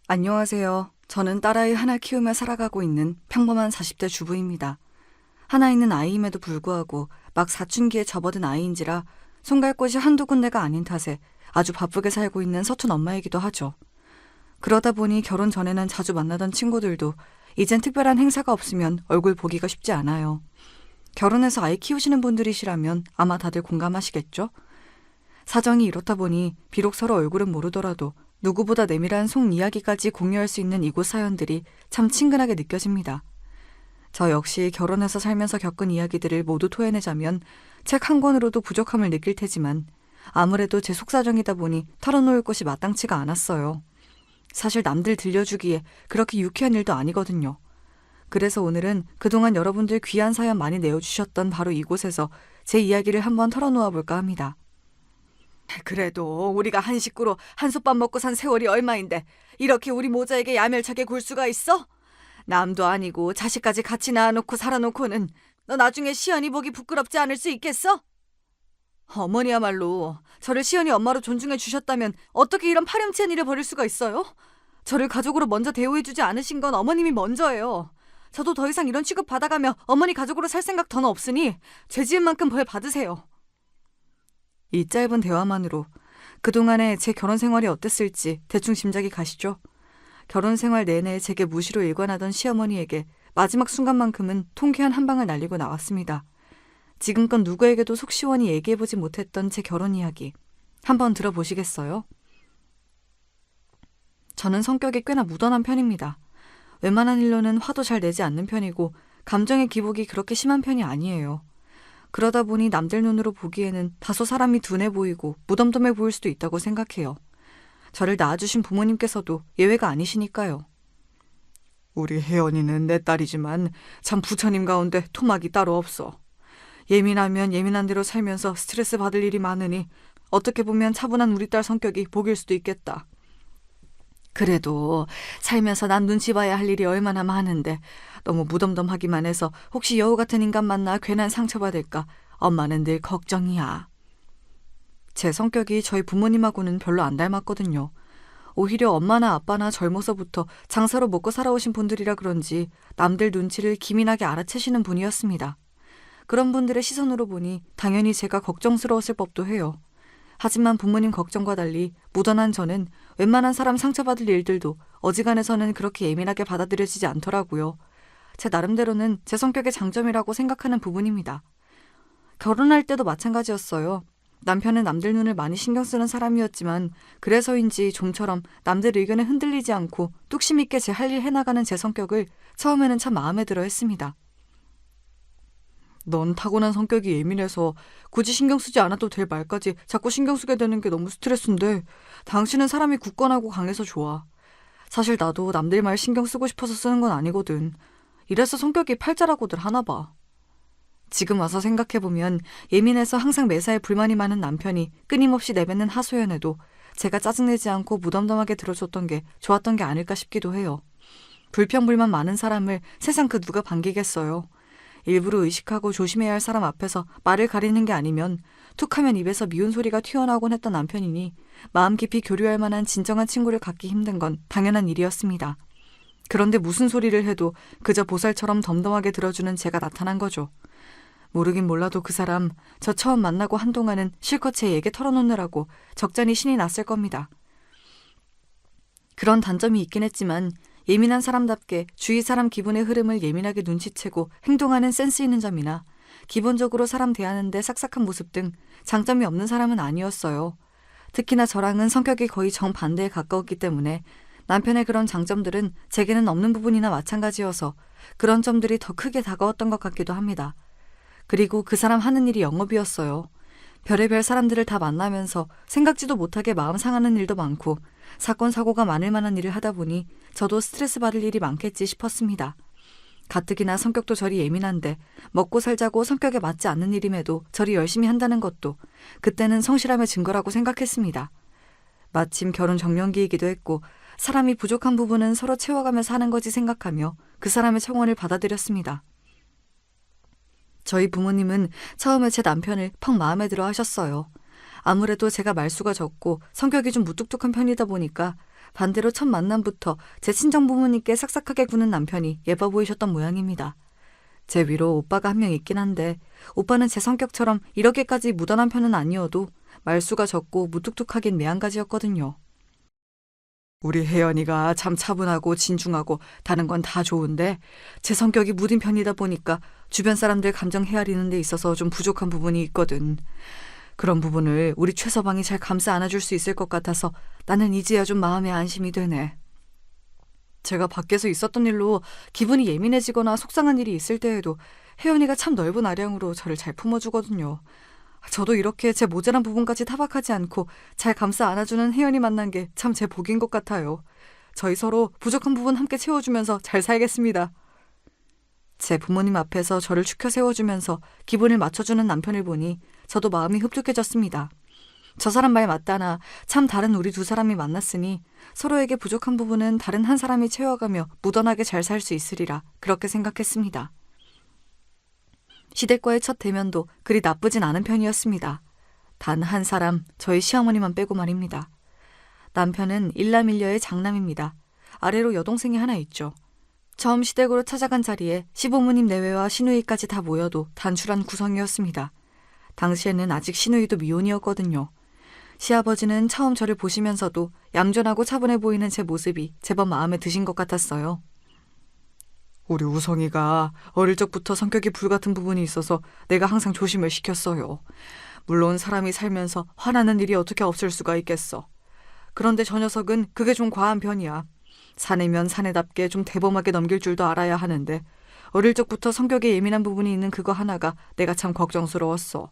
안녕하세요. 저는 딸아이 하나 키우며 살아가고 있는 평범한 40대 주부입니다. 하나 있는 아이임에도 불구하고 막 사춘기에 접어든 아이인지라 손 갈 곳이 한두 군데가 아닌 탓에 아주 바쁘게 살고 있는 서툰 엄마이기도 하죠. 그러다 보니 결혼 전에는 자주 만나던 친구들도 이젠 특별한 행사가 없으면 얼굴 보기가 쉽지 않아요. 결혼해서 아이 키우시는 분들이시라면 아마 다들 공감하시겠죠? 사정이 이렇다 보니 비록 서로 얼굴은 모르더라도 누구보다 내밀한 속 이야기까지 공유할 수 있는 이곳 사연들이 참 친근하게 느껴집니다. 저 역시 결혼해서 살면서 겪은 이야기들을 모두 토해내자면 책 한 권으로도 부족함을 느낄 테지만 아무래도 제 속사정이다 보니 털어놓을 곳이 마땅치가 않았어요. 사실 남들 들려주기에 그렇게 유쾌한 일도 아니거든요. 그래서 오늘은 그동안 여러분들 귀한 사연 많이 내어주셨던 바로 이곳에서 제 이야기를 한번 털어놓아 볼까 합니다. 그래도 우리가 한 식구로 한솥밥 먹고 산 세월이 얼마인데 이렇게 우리 모자에게 야멸차게 굴 수가 있어? 남도 아니고 자식까지 같이 낳아놓고 살아놓고는 너 나중에 시연이 보기 부끄럽지 않을 수 있겠어? 어머니야말로 저를 시연이 엄마로 존중해 주셨다면 어떻게 이런 파렴치한 일을 벌일 수가 있어요? 저를 가족으로 먼저 대우해주지 않으신 건 어머님이 먼저예요. 저도 더 이상 이런 취급 받아가며 어머니 가족으로 살 생각 더는 없으니 죄 지은 만큼 벌 받으세요. 이 짧은 대화만으로 그동안의 제 결혼 생활이 어땠을지 대충 짐작이 가시죠? 결혼 생활 내내 제게 무시로 일관하던 시어머니에게 마지막 순간만큼은 통쾌한 한 방을 날리고 나왔습니다. 지금껏 누구에게도 속 시원히 얘기해보지 못했던 제 결혼 이야기 한번 들어보시겠어요? 저는 성격이 꽤나 무던한 편입니다. 웬만한 일로는 화도 잘 내지 않는 편이고 감정의 기복이 그렇게 심한 편이 아니에요. 그러다 보니 남들 눈으로 보기에는 다소 사람이 둔해 보이고 무덤덤해 보일 수도 있다고 생각해요. 저를 낳아주신 부모님께서도 예외가 아니시니까요. 우리 혜연이는 내 딸이지만 참 부처님 가운데 토막이 따로 없어. 예민하면 예민한 대로 살면서 스트레스 받을 일이 많으니 어떻게 보면 차분한 우리 딸 성격이 복일 수도 있겠다. 그래도 살면서 난 눈치 봐야 할 일이 얼마나 많은데 너무 무덤덤하기만 해서 혹시 여우 같은 인간 만나 괜한 상처받을까 엄마는 늘 걱정이야. 제 성격이 저희 부모님하고는 별로 안 닮았거든요. 오히려 엄마나 아빠나 젊어서부터 장사로 먹고 살아오신 분들이라 그런지 남들 눈치를 기민하게 알아채시는 분이었습니다. 그런 분들의 시선으로 보니 당연히 제가 걱정스러웠을 법도 해요. 하지만 부모님 걱정과 달리 무던한 저는 웬만한 사람 상처받을 일들도 어지간해서는 그렇게 예민하게 받아들여지지 않더라고요. 제 나름대로는 제 성격의 장점이라고 생각하는 부분입니다. 결혼할 때도 마찬가지였어요. 남편은 남들 눈을 많이 신경 쓰는 사람이었지만 그래서인지 좀처럼 남들 의견에 흔들리지 않고 뚝심 있게 제 할 일 해나가는 제 성격을 처음에는 참 마음에 들어 했습니다. 넌 타고난 성격이 예민해서 굳이 신경 쓰지 않아도 될 말까지 자꾸 신경 쓰게 되는 게 너무 스트레스인데 당신은 사람이 굳건하고 강해서 좋아. 사실 나도 남들 말 신경 쓰고 싶어서 쓰는 건 아니거든. 이래서 성격이 팔자라고들 하나 봐. 지금 와서 생각해보면 예민해서 항상 매사에 불만이 많은 남편이 끊임없이 내뱉는 하소연에도 제가 짜증내지 않고 무덤덤하게 들어줬던 게 좋았던 게 아닐까 싶기도 해요. 불평불만 많은 사람을 세상 그 누가 반기겠어요. 일부러 의식하고 조심해야 할 사람 앞에서 말을 가리는 게 아니면 툭하면 입에서 미운 소리가 튀어나오곤 했던 남편이니 마음 깊이 교류할 만한 진정한 친구를 갖기 힘든 건 당연한 일이었습니다. 그런데 무슨 소리를 해도 그저 보살처럼 덤덤하게 들어주는 제가 나타난 거죠. 모르긴 몰라도 그 사람 저 처음 만나고 한동안은 실컷 제 얘기 털어놓느라고 적잖이 신이 났을 겁니다. 그런 단점이 있긴 했지만 예민한 사람답게 주위 사람 기분의 흐름을 예민하게 눈치채고 행동하는 센스 있는 점이나 기본적으로 사람 대하는데 싹싹한 모습 등 장점이 없는 사람은 아니었어요. 특히나 저랑은 성격이 거의 정반대에 가까웠기 때문에 남편의 그런 장점들은 제게는 없는 부분이나 마찬가지여서 그런 점들이 더 크게 다가왔던 것 같기도 합니다. 그리고 그 사람 하는 일이 영업이었어요. 별의별 사람들을 다 만나면서 생각지도 못하게 마음 상하는 일도 많고 사건 사고가 많을 만한 일을 하다 보니 저도 스트레스 받을 일이 많겠지 싶었습니다. 가뜩이나 성격도 저리 예민한데 먹고 살자고 성격에 맞지 않는 일임에도 저리 열심히 한다는 것도 그때는 성실함의 증거라고 생각했습니다. 마침 결혼 정년기이기도 했고 사람이 부족한 부분은 서로 채워가며 사는 거지 생각하며 그 사람의 청원을 받아들였습니다. 저희 부모님은 처음에 제 남편을 퍽 마음에 들어 하셨어요. 아무래도 제가 말수가 적고 성격이 좀 무뚝뚝한 편이다 보니까 반대로 첫 만남부터 제 친정 부모님께 싹싹하게 구는 남편이 예뻐 보이셨던 모양입니다. 제 위로 오빠가 한 명 있긴 한데 오빠는 제 성격처럼 이렇게까지 무던한 편은 아니어도 말수가 적고 무뚝뚝하긴 매한가지였거든요. 우리 혜연이가 참 차분하고 진중하고 다른 건 다 좋은데 제 성격이 무딘 편이다 보니까 주변 사람들 감정 헤아리는 데 있어서 좀 부족한 부분이 있거든. 그런 부분을 우리 최서방이 잘 감싸 안아줄 수 있을 것 같아서 나는 이제야 좀 마음에 안심이 되네. 제가 밖에서 있었던 일로 기분이 예민해지거나 속상한 일이 있을 때에도 혜연이가 참 넓은 아량으로 저를 잘 품어주거든요. 저도 이렇게 제 모자란 부분까지 타박하지 않고 잘 감싸 안아주는 혜연이 만난 게 참 제 복인 것 같아요. 저희 서로 부족한 부분 함께 채워주면서 잘 살겠습니다. 제 부모님 앞에서 저를 추켜 세워주면서 기분을 맞춰주는 남편을 보니 저도 마음이 흡족해졌습니다. 저 사람 말 맞다나 참 다른 우리 두 사람이 만났으니 서로에게 부족한 부분은 다른 한 사람이 채워가며 무던하게 잘 살 수 있으리라 그렇게 생각했습니다. 시댁과의 첫 대면도 그리 나쁘진 않은 편이었습니다. 단 한 사람, 저희 시어머니만 빼고 말입니다. 남편은 일남일녀의 장남입니다. 아래로 여동생이 하나 있죠. 처음 시댁으로 찾아간 자리에 시부모님 내외와 시누이까지 다 모여도 단출한 구성이었습니다. 당시에는 아직 시누이도 미혼이었거든요. 시아버지는 처음 저를 보시면서도 얌전하고 차분해 보이는 제 모습이 제법 마음에 드신 것 같았어요. 우리 우성이가 어릴 적부터 성격이 불같은 부분이 있어서 내가 항상 조심을 시켰어요. 물론 사람이 살면서 화나는 일이 어떻게 없을 수가 있겠어. 그런데 저 녀석은 그게 좀 과한 편이야. 사내면 사내답게 좀 대범하게 넘길 줄도 알아야 하는데 어릴 적부터 성격에 예민한 부분이 있는 그거 하나가 내가 참 걱정스러웠어.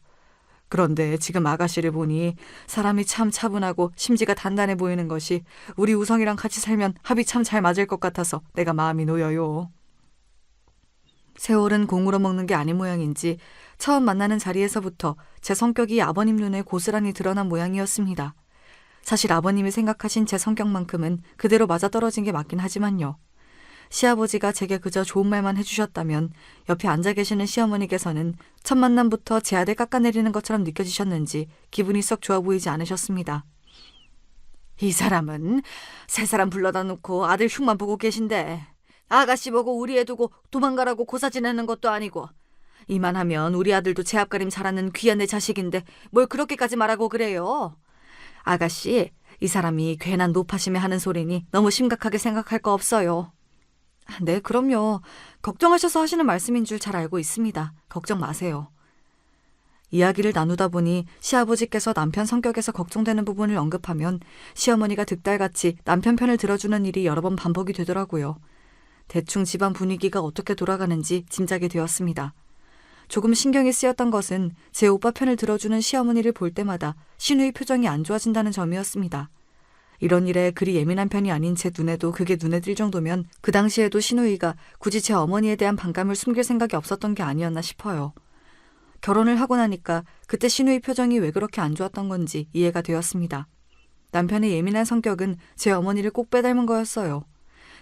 그런데 지금 아가씨를 보니 사람이 참 차분하고 심지가 단단해 보이는 것이 우리 우성이랑 같이 살면 합이 참 잘 맞을 것 같아서 내가 마음이 놓여요. 세월은 공으로 먹는 게 아닌 모양인지 처음 만나는 자리에서부터 제 성격이 아버님 눈에 고스란히 드러난 모양이었습니다. 사실 아버님이 생각하신 제 성격만큼은 그대로 맞아떨어진 게 맞긴 하지만요. 시아버지가 제게 그저 좋은 말만 해주셨다면 옆에 앉아 계시는 시어머니께서는 첫 만남부터 제 아들 깎아내리는 것처럼 느껴지셨는지 기분이 썩 좋아 보이지 않으셨습니다. 이 사람은 세 사람 불러다 놓고 아들 흉만 보고 계신데 아가씨 보고 우리 애 두고 도망가라고 고사 지내는 것도 아니고 이만하면 우리 아들도 제 앞가림 잘하는 귀한 내 자식인데 뭘 그렇게까지 말하고 그래요. 아가씨, 이 사람이 괜한 노파심에 하는 소리니 너무 심각하게 생각할 거 없어요. 네, 그럼요. 걱정하셔서 하시는 말씀인 줄 잘 알고 있습니다. 걱정 마세요. 이야기를 나누다 보니 시아버지께서 남편 성격에서 걱정되는 부분을 언급하면 시어머니가 득달같이 남편 편을 들어주는 일이 여러 번 반복이 되더라고요. 대충 집안 분위기가 어떻게 돌아가는지 짐작이 되었습니다. 조금 신경이 쓰였던 것은 제 오빠 편을 들어주는 시어머니를 볼 때마다 시누이 표정이 안 좋아진다는 점이었습니다. 이런 일에 그리 예민한 편이 아닌 제 눈에도 그게 눈에 띌 정도면 그 당시에도 시누이가 굳이 제 어머니에 대한 반감을 숨길 생각이 없었던 게 아니었나 싶어요. 결혼을 하고 나니까 그때 시누이 표정이 왜 그렇게 안 좋았던 건지 이해가 되었습니다. 남편의 예민한 성격은 제 어머니를 꼭 빼닮은 거였어요.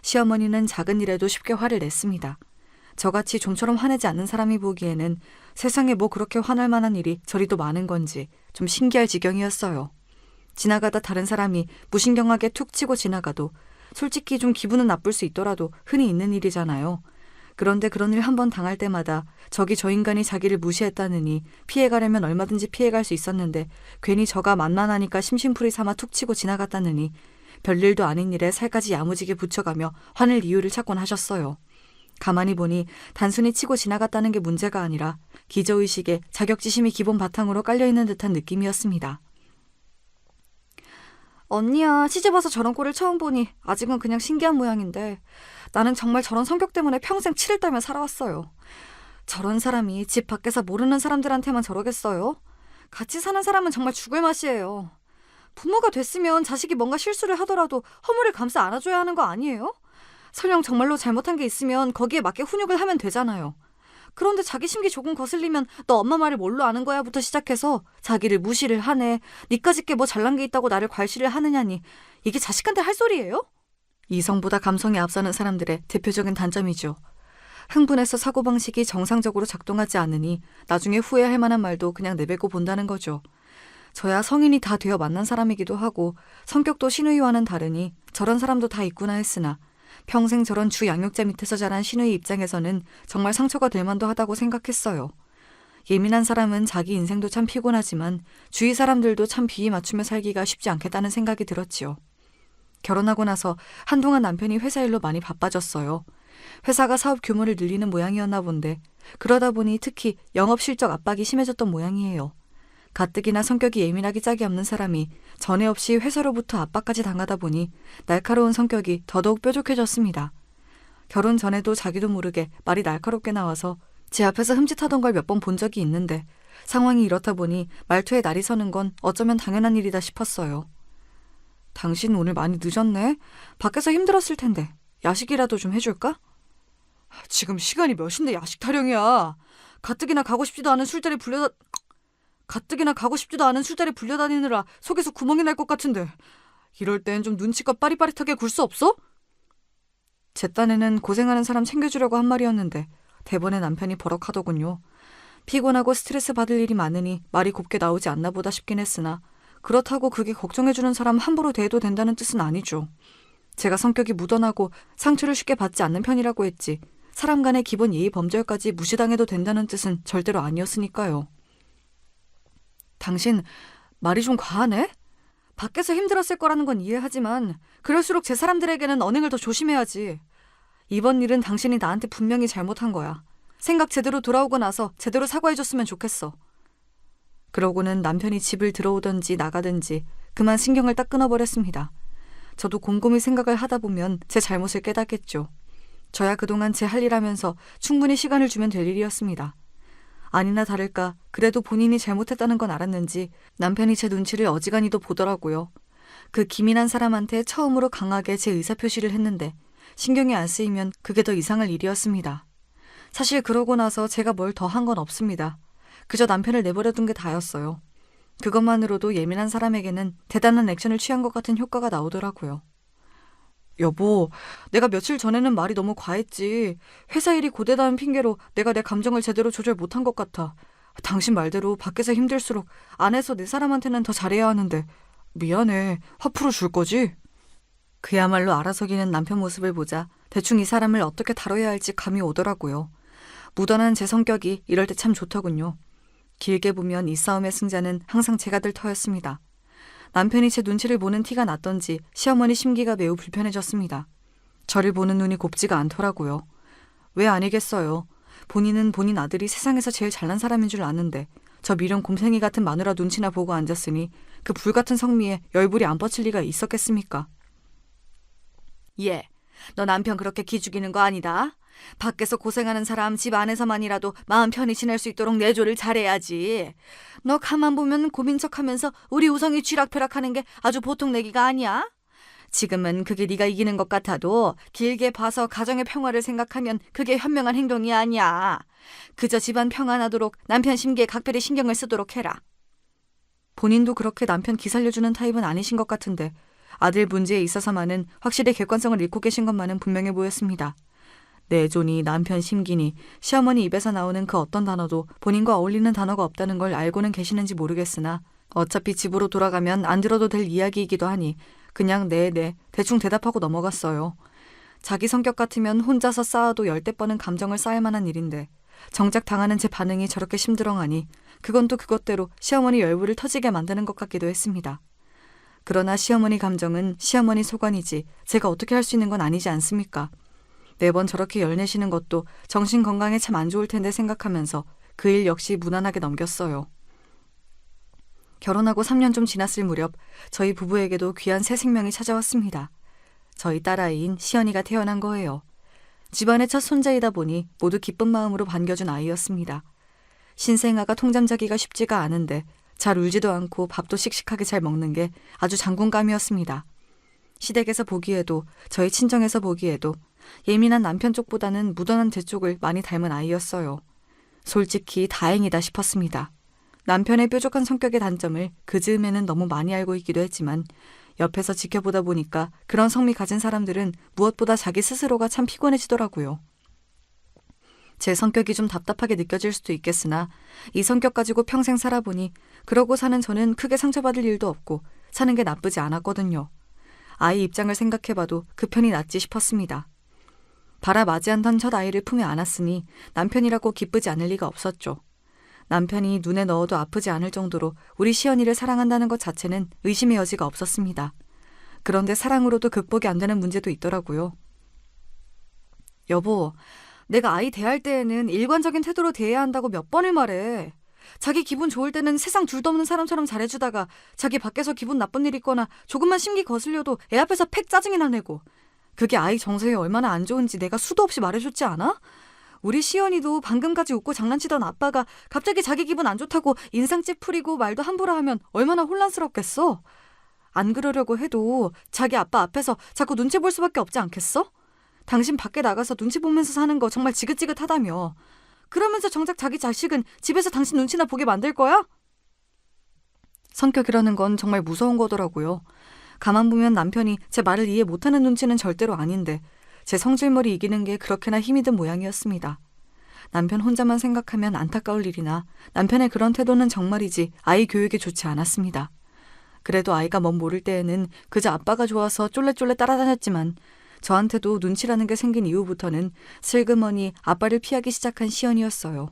시어머니는 작은 일에도 쉽게 화를 냈습니다. 저같이 좀처럼 화내지 않는 사람이 보기에는 세상에 뭐 그렇게 화날 만한 일이 저리도 많은 건지 좀 신기할 지경이었어요. 지나가다 다른 사람이 무신경하게 툭 치고 지나가도 솔직히 좀 기분은 나쁠 수 있더라도 흔히 있는 일이잖아요. 그런데 그런 일 한 번 당할 때마다 저기 저 인간이 자기를 무시했다느니 피해가려면 얼마든지 피해갈 수 있었는데 괜히 저가 만만하니까 심심풀이 삼아 툭 치고 지나갔다느니 별일도 아닌 일에 살까지 야무지게 붙여가며 화낼 이유를 찾곤 하셨어요. 가만히 보니 단순히 치고 지나갔다는 게 문제가 아니라 기저의식에 자격지심이 기본 바탕으로 깔려있는 듯한 느낌이었습니다. 언니야, 시집와서 저런 꼴을 처음 보니 아직은 그냥 신기한 모양인데 나는 정말 저런 성격 때문에 평생 치를 떨며 살아왔어요. 저런 사람이 집 밖에서 모르는 사람들한테만 저러겠어요? 같이 사는 사람은 정말 죽을 맛이에요. 부모가 됐으면 자식이 뭔가 실수를 하더라도 허물을 감싸 안아줘야 하는 거 아니에요? 설령 정말로 잘못한 게 있으면 거기에 맞게 훈육을 하면 되잖아요. 그런데 자기 심기 조금 거슬리면 너 엄마 말을 뭘로 아는 거야 부터 시작해서 자기를 무시를 하네, 니까짓 게 뭐 잘난 게 있다고 나를 괄시를 하느냐니 이게 자식한테 할 소리예요? 이성보다 감성이 앞서는 사람들의 대표적인 단점이죠. 흥분해서 사고방식이 정상적으로 작동하지 않으니 나중에 후회할 만한 말도 그냥 내뱉고 본다는 거죠. 저야 성인이 다 되어 만난 사람이기도 하고 성격도 시누이와는 다르니 저런 사람도 다 있구나 했으나 평생 저런 주 양육자 밑에서 자란 신우의 입장에서는 정말 상처가 될 만도 하다고 생각했어요. 예민한 사람은 자기 인생도 참 피곤하지만 주위 사람들도 참 비위 맞추며 살기가 쉽지 않겠다는 생각이 들었지요. 결혼하고 나서 한동안 남편이 회사 일로 많이 바빠졌어요. 회사가 사업 규모를 늘리는 모양이었나 본데 그러다 보니 특히 영업 실적 압박이 심해졌던 모양이에요. 가뜩이나 성격이 예민하기 짝이 없는 사람이 전에 없이 회사로부터 압박까지 당하다 보니 날카로운 성격이 더더욱 뾰족해졌습니다. 결혼 전에도 자기도 모르게 말이 날카롭게 나와서 제 앞에서 흠짓하던 걸 몇 번 본 적이 있는데 상황이 이렇다 보니 말투에 날이 서는 건 어쩌면 당연한 일이다 싶었어요. 당신 오늘 많이 늦었네? 밖에서 힘들었을 텐데 야식이라도 좀 해줄까? 지금 시간이 몇 시인데 야식 타령이야. 가뜩이나 가고 싶지도 않은 술자리 불려다니느라 속에서 구멍이 날 것 같은데 이럴 땐 좀 눈치껏 빠릿빠릿하게 굴 수 없어? 제 딴에는 고생하는 사람 챙겨주려고 한 말이었는데 대번에 남편이 버럭하더군요. 피곤하고 스트레스 받을 일이 많으니 말이 곱게 나오지 않나 보다 싶긴 했으나 그렇다고 그게 걱정해주는 사람 함부로 대해도 된다는 뜻은 아니죠. 제가 성격이 무던하고 상처를 쉽게 받지 않는 편이라고 했지 사람 간의 기본 예의 범절까지 무시당해도 된다는 뜻은 절대로 아니었으니까요. 당신 말이 좀 과하네? 밖에서 힘들었을 거라는 건 이해하지만 그럴수록 제 사람들에게는 언행을 더 조심해야지. 이번 일은 당신이 나한테 분명히 잘못한 거야. 생각 제대로 돌아오고 나서 제대로 사과해줬으면 좋겠어. 그러고는 남편이 집을 들어오든지 나가든지 그만 신경을 딱 끊어버렸습니다. 저도 곰곰이 생각을 하다 보면 제 잘못을 깨닫겠죠. 저야 그동안 제 할 일 하면서 충분히 시간을 주면 될 일이었습니다. 아니나 다를까 그래도 본인이 잘못했다는 건 알았는지 남편이 제 눈치를 어지간히도 보더라고요. 그 기민한 사람한테 처음으로 강하게 제 의사표시를 했는데 신경이 안 쓰이면 그게 더 이상할 일이었습니다. 사실 그러고 나서 제가 뭘 더 한 건 없습니다. 그저 남편을 내버려둔 게 다였어요. 그것만으로도 예민한 사람에게는 대단한 액션을 취한 것 같은 효과가 나오더라고요. 여보, 내가 며칠 전에는 말이 너무 과했지. 회사 일이 고되다는 핑계로 내가 내 감정을 제대로 조절 못한 것 같아. 당신 말대로 밖에서 힘들수록 안에서 내 사람한테는 더 잘해야 하는데 미안해. 화 풀어줄 거지? 그야말로 알아서기는 남편 모습을 보자 대충 이 사람을 어떻게 다뤄야 할지 감이 오더라고요. 무던한 제 성격이 이럴 때 참 좋더군요. 길게 보면 이 싸움의 승자는 항상 제가 될 터였습니다. 남편이 제 눈치를 보는 티가 났던지 시어머니 심기가 매우 불편해졌습니다. 저를 보는 눈이 곱지가 않더라고요. 왜 아니겠어요. 본인은 본인 아들이 세상에서 제일 잘난 사람인 줄 아는데 저 미련 곰탱이 같은 마누라 눈치나 보고 앉았으니 그 불같은 성미에 열불이 안 뻗칠 리가 있었겠습니까? 예, 너 남편 그렇게 기죽이는 거 아니다. 밖에서 고생하는 사람 집 안에서만이라도 마음 편히 지낼 수 있도록 내조를 잘해야지. 너 가만 보면 고민 척하면서 우리 우성이 쥐락펴락하는 게 아주 보통 내기가 아니야. 지금은 그게 네가 이기는 것 같아도 길게 봐서 가정의 평화를 생각하면 그게 현명한 행동이 아니야. 그저 집안 평안하도록 남편 심기에 각별히 신경을 쓰도록 해라. 본인도 그렇게 남편 기살려주는 타입은 아니신 것 같은데 아들 문제에 있어서만은 확실히 객관성을 잃고 계신 것만은 분명해 보였습니다. 내존이 남편 심기니 시어머니 입에서 나오는 그 어떤 단어도 본인과 어울리는 단어가 없다는 걸 알고는 계시는지 모르겠으나 어차피 집으로 돌아가면 안 들어도 될 이야기이기도 하니 그냥 네 대충 대답하고 넘어갔어요. 자기 성격 같으면 혼자서 쌓아도 10대 번은 감정을 쌓을 만한 일인데 정작 당하는 제 반응이 저렇게 심드렁하니 그건 또 그것대로 시어머니 열불을 터지게 만드는 것 같기도 했습니다. 그러나 시어머니 감정은 시어머니 소관이지 제가 어떻게 할 수 있는 건 아니지 않습니까? 매번 저렇게 열내시는 것도 정신 건강에 참 안 좋을 텐데 생각하면서 그 일 역시 무난하게 넘겼어요. 결혼하고 3년 좀 지났을 무렵 저희 부부에게도 귀한 새 생명이 찾아왔습니다. 저희 딸아이인 시연이가 태어난 거예요. 집안의 첫 손자이다 보니 모두 기쁜 마음으로 반겨준 아이였습니다. 신생아가 통잠자기가 쉽지가 않은데 잘 울지도 않고 밥도 씩씩하게 잘 먹는 게 아주 장군감이었습니다. 시댁에서 보기에도 저희 친정에서 보기에도 예민한 남편 쪽보다는 무던한 제 쪽을 많이 닮은 아이였어요. 솔직히 다행이다 싶었습니다. 남편의 뾰족한 성격의 단점을 그 즈음에는 너무 많이 알고 있기도 했지만 옆에서 지켜보다 보니까 그런 성미 가진 사람들은 무엇보다 자기 스스로가 참 피곤해지더라고요. 제 성격이 좀 답답하게 느껴질 수도 있겠으나 이 성격 가지고 평생 살아보니 그러고 사는 저는 크게 상처받을 일도 없고 사는 게 나쁘지 않았거든요. 아이 입장을 생각해봐도 그 편이 낫지 싶었습니다. 바라 맞이한던 첫 아이를 품에 안았으니 남편이라고 기쁘지 않을 리가 없었죠. 남편이 눈에 넣어도 아프지 않을 정도로 우리 시연이를 사랑한다는 것 자체는 의심의 여지가 없었습니다. 그런데 사랑으로도 극복이 안 되는 문제도 있더라고요. 여보, 내가 아이 대할 때에는 일관적인 태도로 대해야 한다고 몇 번을 말해. 자기 기분 좋을 때는 세상 둘도 없는 사람처럼 잘해주다가 자기 밖에서 기분 나쁜 일 있거나 조금만 심기 거슬려도 애 앞에서 팩 짜증이나 내고. 그게 아이 정서에 얼마나 안 좋은지 내가 수도 없이 말해줬지 않아? 우리 시연이도 방금까지 웃고 장난치던 아빠가 갑자기 자기 기분 안 좋다고 인상 찌푸리고 말도 함부로 하면 얼마나 혼란스럽겠어? 안 그러려고 해도 자기 아빠 앞에서 자꾸 눈치 볼 수밖에 없지 않겠어? 당신 밖에 나가서 눈치 보면서 사는 거 정말 지긋지긋하다며. 그러면서 정작 자기 자식은 집에서 당신 눈치나 보게 만들 거야? 성격이라는 건 정말 무서운 거더라고요. 가만 보면 남편이 제 말을 이해 못하는 눈치는 절대로 아닌데 제 성질머리 이기는 게 그렇게나 힘이 든 모양이었습니다. 남편 혼자만 생각하면 안타까울 일이나 남편의 그런 태도는 정말이지 아이 교육에 좋지 않았습니다. 그래도 아이가 뭔 모를 때에는 그저 아빠가 좋아서 쫄래쫄래 따라다녔지만 저한테도 눈치라는 게 생긴 이후부터는 슬그머니 아빠를 피하기 시작한 시연이었어요.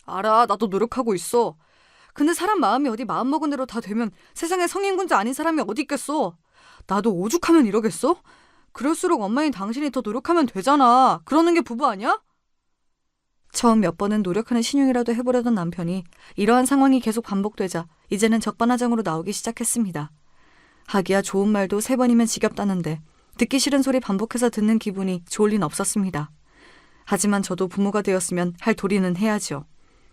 알아, 나도 노력하고 있어. 근데 사람 마음이 어디 마음먹은 대로 다 되면 세상에 성인군자 아닌 사람이 어디 있겠어. 나도 오죽하면 이러겠어? 그럴수록 엄마인 당신이 더 노력하면 되잖아. 그러는 게 부부 아니야? 처음 몇 번은 노력하는 신용이라도 해보려던 남편이 이러한 상황이 계속 반복되자 이제는 적반하장으로 나오기 시작했습니다. 하기야 좋은 말도 3번이면 지겹다는데 듣기 싫은 소리 반복해서 듣는 기분이 좋을 린 없었습니다. 하지만 저도 부모가 되었으면 할 도리는 해야죠.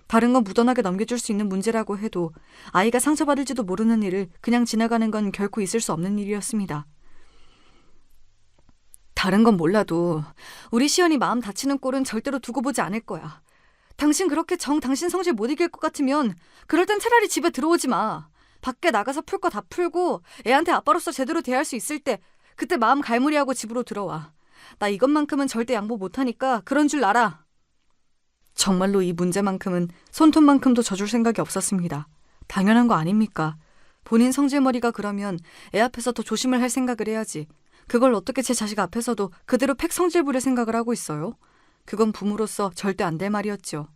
다른 건 무던하게 넘겨줄 수 있는 문제라고 해도 아이가 상처받을지도 모르는 일을 그냥 지나가는 건 결코 있을 수 없는 일이었습니다. 다른 건 몰라도 우리 시연이 마음 다치는 꼴은 절대로 두고 보지 않을 거야. 당신 그렇게 당신 성질 못 이길 것 같으면 그럴 땐 차라리 집에 들어오지 마. 밖에 나가서 풀 거 다 풀고 애한테 아빠로서 제대로 대할 수 있을 때 그때 마음 갈무리하고 집으로 들어와. 나 이것만큼은 절대 양보 못하니까 그런 줄 알아. 정말로 이 문제만큼은 손톱만큼도 져줄 생각이 없었습니다. 당연한 거 아닙니까? 본인 성질머리가 그러면 애 앞에서 더 조심을 할 생각을 해야지. 그걸 어떻게 제 자식 앞에서도 그대로 팩 성질 부릴 생각을 하고 있어요? 그건 부모로서 절대 안 될 말이었죠.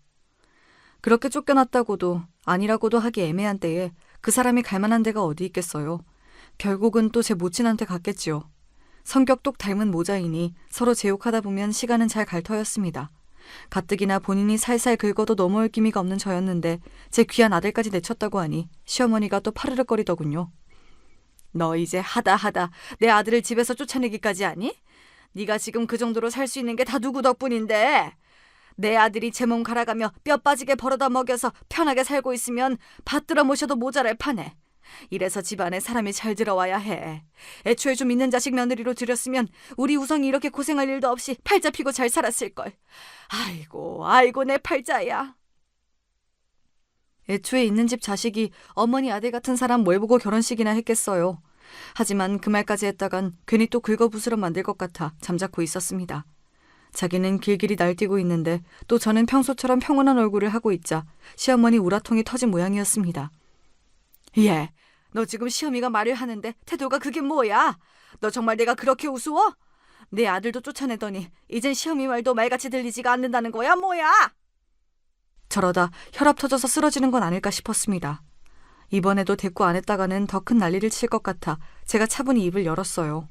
그렇게 쫓겨났다고도 아니라고도 하기 애매한 때에 그 사람이 갈 만한 데가 어디 있겠어요. 결국은 또 제 모친한테 갔겠지요. 성격 똑 닮은 모자이니 서로 제욕하다 보면 시간은 잘 갈 터였습니다. 가뜩이나 본인이 살살 긁어도 넘어올 기미가 없는 저였는데 제 귀한 아들까지 내쳤다고 하니 시어머니가 또 파르륵거리더군요. 너 이제 하다 내 아들을 집에서 쫓아내기까지 하니? 네가 지금 그 정도로 살 수 있는 게 다 누구 덕분인데? 내 아들이 제 몸 갈아가며 뼈 빠지게 벌어다 먹여서 편하게 살고 있으면 받들어 모셔도 모자랄 판에. 이래서 집안에 사람이 잘 들어와야 해. 애초에 좀 있는 자식 며느리로 들였으면 우리 우성이 이렇게 고생할 일도 없이 팔자 피고 잘 살았을걸. 아이고 내 팔자야. 애초에 있는 집 자식이 어머니 아들 같은 사람 뭘 보고 결혼식이나 했겠어요. 하지만 그 말까지 했다간 괜히 또 긁어부스럼 만들 것 같아 잠자코 있었습니다. 자기는 길길이 날뛰고 있는데 또 저는 평소처럼 평온한 얼굴을 하고 있자 시어머니 우라통이 터진 모양이었습니다. 예, 너 지금 시어미가 말을 하는데 태도가 그게 뭐야? 너 정말 내가 그렇게 우스워? 내 아들도 쫓아내더니 이젠 시어미 말도 말같이 들리지가 않는다는 거야 뭐야? 저러다 혈압 터져서 쓰러지는 건 아닐까 싶었습니다. 이번에도 대꾸 안 했다가는 더 큰 난리를 칠 것 같아 제가 차분히 입을 열었어요.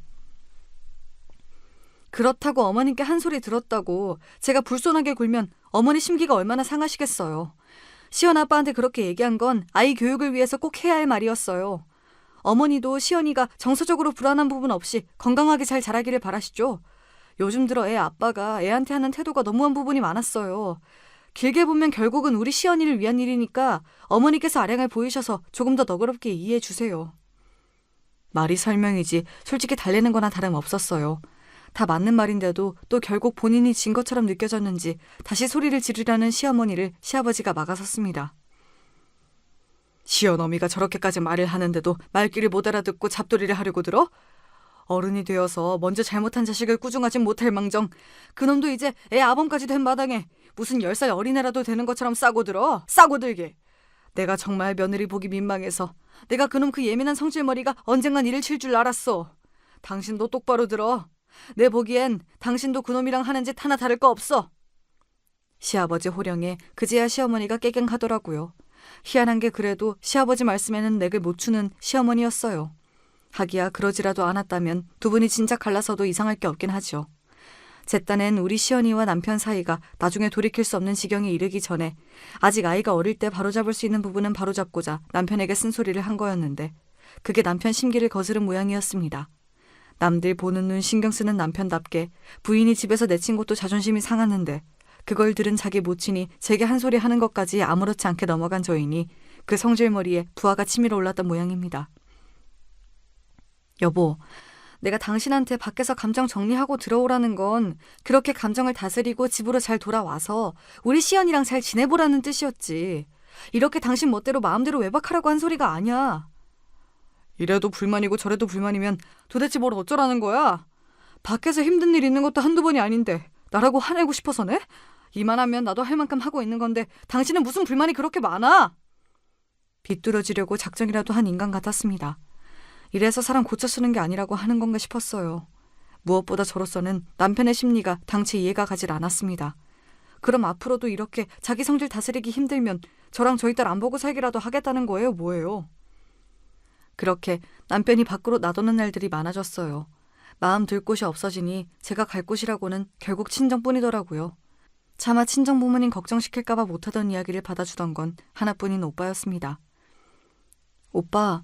그렇다고 어머님께 한 소리 들었다고 제가 불손하게 굴면 어머니 심기가 얼마나 상하시겠어요. 시연 아빠한테 그렇게 얘기한 건 아이 교육을 위해서 꼭 해야 할 말이었어요. 어머니도 시연이가 정서적으로 불안한 부분 없이 건강하게 잘 자라기를 바라시죠. 요즘 들어 애 아빠가 애한테 하는 태도가 너무한 부분이 많았어요. 길게 보면 결국은 우리 시연이를 위한 일이니까 어머니께서 아량을 보이셔서 조금 더 너그럽게 이해해 주세요. 말이 설명이지 솔직히 달래는 거나 다름없었어요. 다 맞는 말인데도 또 결국 본인이 진 것처럼 느껴졌는지 다시 소리를 지르려는 시어머니를 시아버지가 막아섰습니다. 시어머니가 저렇게까지 말을 하는데도 말귀를 못 알아듣고 잡돌이를 하려고 들어? 어른이 되어서 먼저 잘못한 자식을 꾸중하진 못할 망정 그놈도 이제 애 아범까지 된 마당에 무슨 10살 어린애라도 되는 것처럼 싸고 들어. 싸고 들게. 내가 정말 며느리 보기 민망해서 내가 그놈 그 예민한 성질머리가 언젠간 일을 칠 줄 알았어. 당신도 똑바로 들어. 내 보기엔 당신도 그놈이랑 하는 짓 하나 다를 거 없어. 시아버지 호령에 그제야 시어머니가 깨갱하더라고요. 희한한 게 그래도 시아버지 말씀에는 맥을 못 추는 시어머니였어요. 하기야 그러지라도 않았다면 두 분이 진작 갈라서도 이상할 게 없긴 하죠. 제 딴엔 우리 시연이와 남편 사이가 나중에 돌이킬 수 없는 지경에 이르기 전에 아직 아이가 어릴 때 바로잡을 수 있는 부분은 바로잡고자 남편에게 쓴소리를 한 거였는데 그게 남편 심기를 거스른 모양이었습니다. 남들 보는 눈 신경 쓰는 남편답게 부인이 집에서 내친 것도 자존심이 상하는데 그걸 들은 자기 모친이 제게 한 소리 하는 것까지 아무렇지 않게 넘어간 저이니 그 성질머리에 부하가 치밀어 올랐던 모양입니다. 여보, 내가 당신한테 밖에서 감정 정리하고 들어오라는 건 그렇게 감정을 다스리고 집으로 잘 돌아와서 우리 시연이랑 잘 지내보라는 뜻이었지. 이렇게 당신 멋대로 마음대로 외박하라고 한 소리가 아니야. 이래도 불만이고 저래도 불만이면 도대체 뭘 어쩌라는 거야? 밖에서 힘든 일 있는 것도 한두 번이 아닌데 나라고 화내고 싶어서네? 이만하면 나도 할 만큼 하고 있는 건데 당신은 무슨 불만이 그렇게 많아? 비뚤어지려고 작정이라도 한 인간 같았습니다. 이래서 사람 고쳐 쓰는 게 아니라고 하는 건가 싶었어요. 무엇보다 저로서는 남편의 심리가 당최 이해가 가질 않았습니다. 그럼 앞으로도 이렇게 자기 성질 다스리기 힘들면 저랑 저희 딸 안 보고 살기라도 하겠다는 거예요, 뭐예요? 그렇게 남편이 밖으로 나도는 날들이 많아졌어요. 마음 들 곳이 없어지니 제가 갈 곳이라고는 결국 친정뿐이더라고요. 차마 친정 부모님 걱정시킬까봐 못하던 이야기를 받아주던 건 하나뿐인 오빠였습니다. 오빠,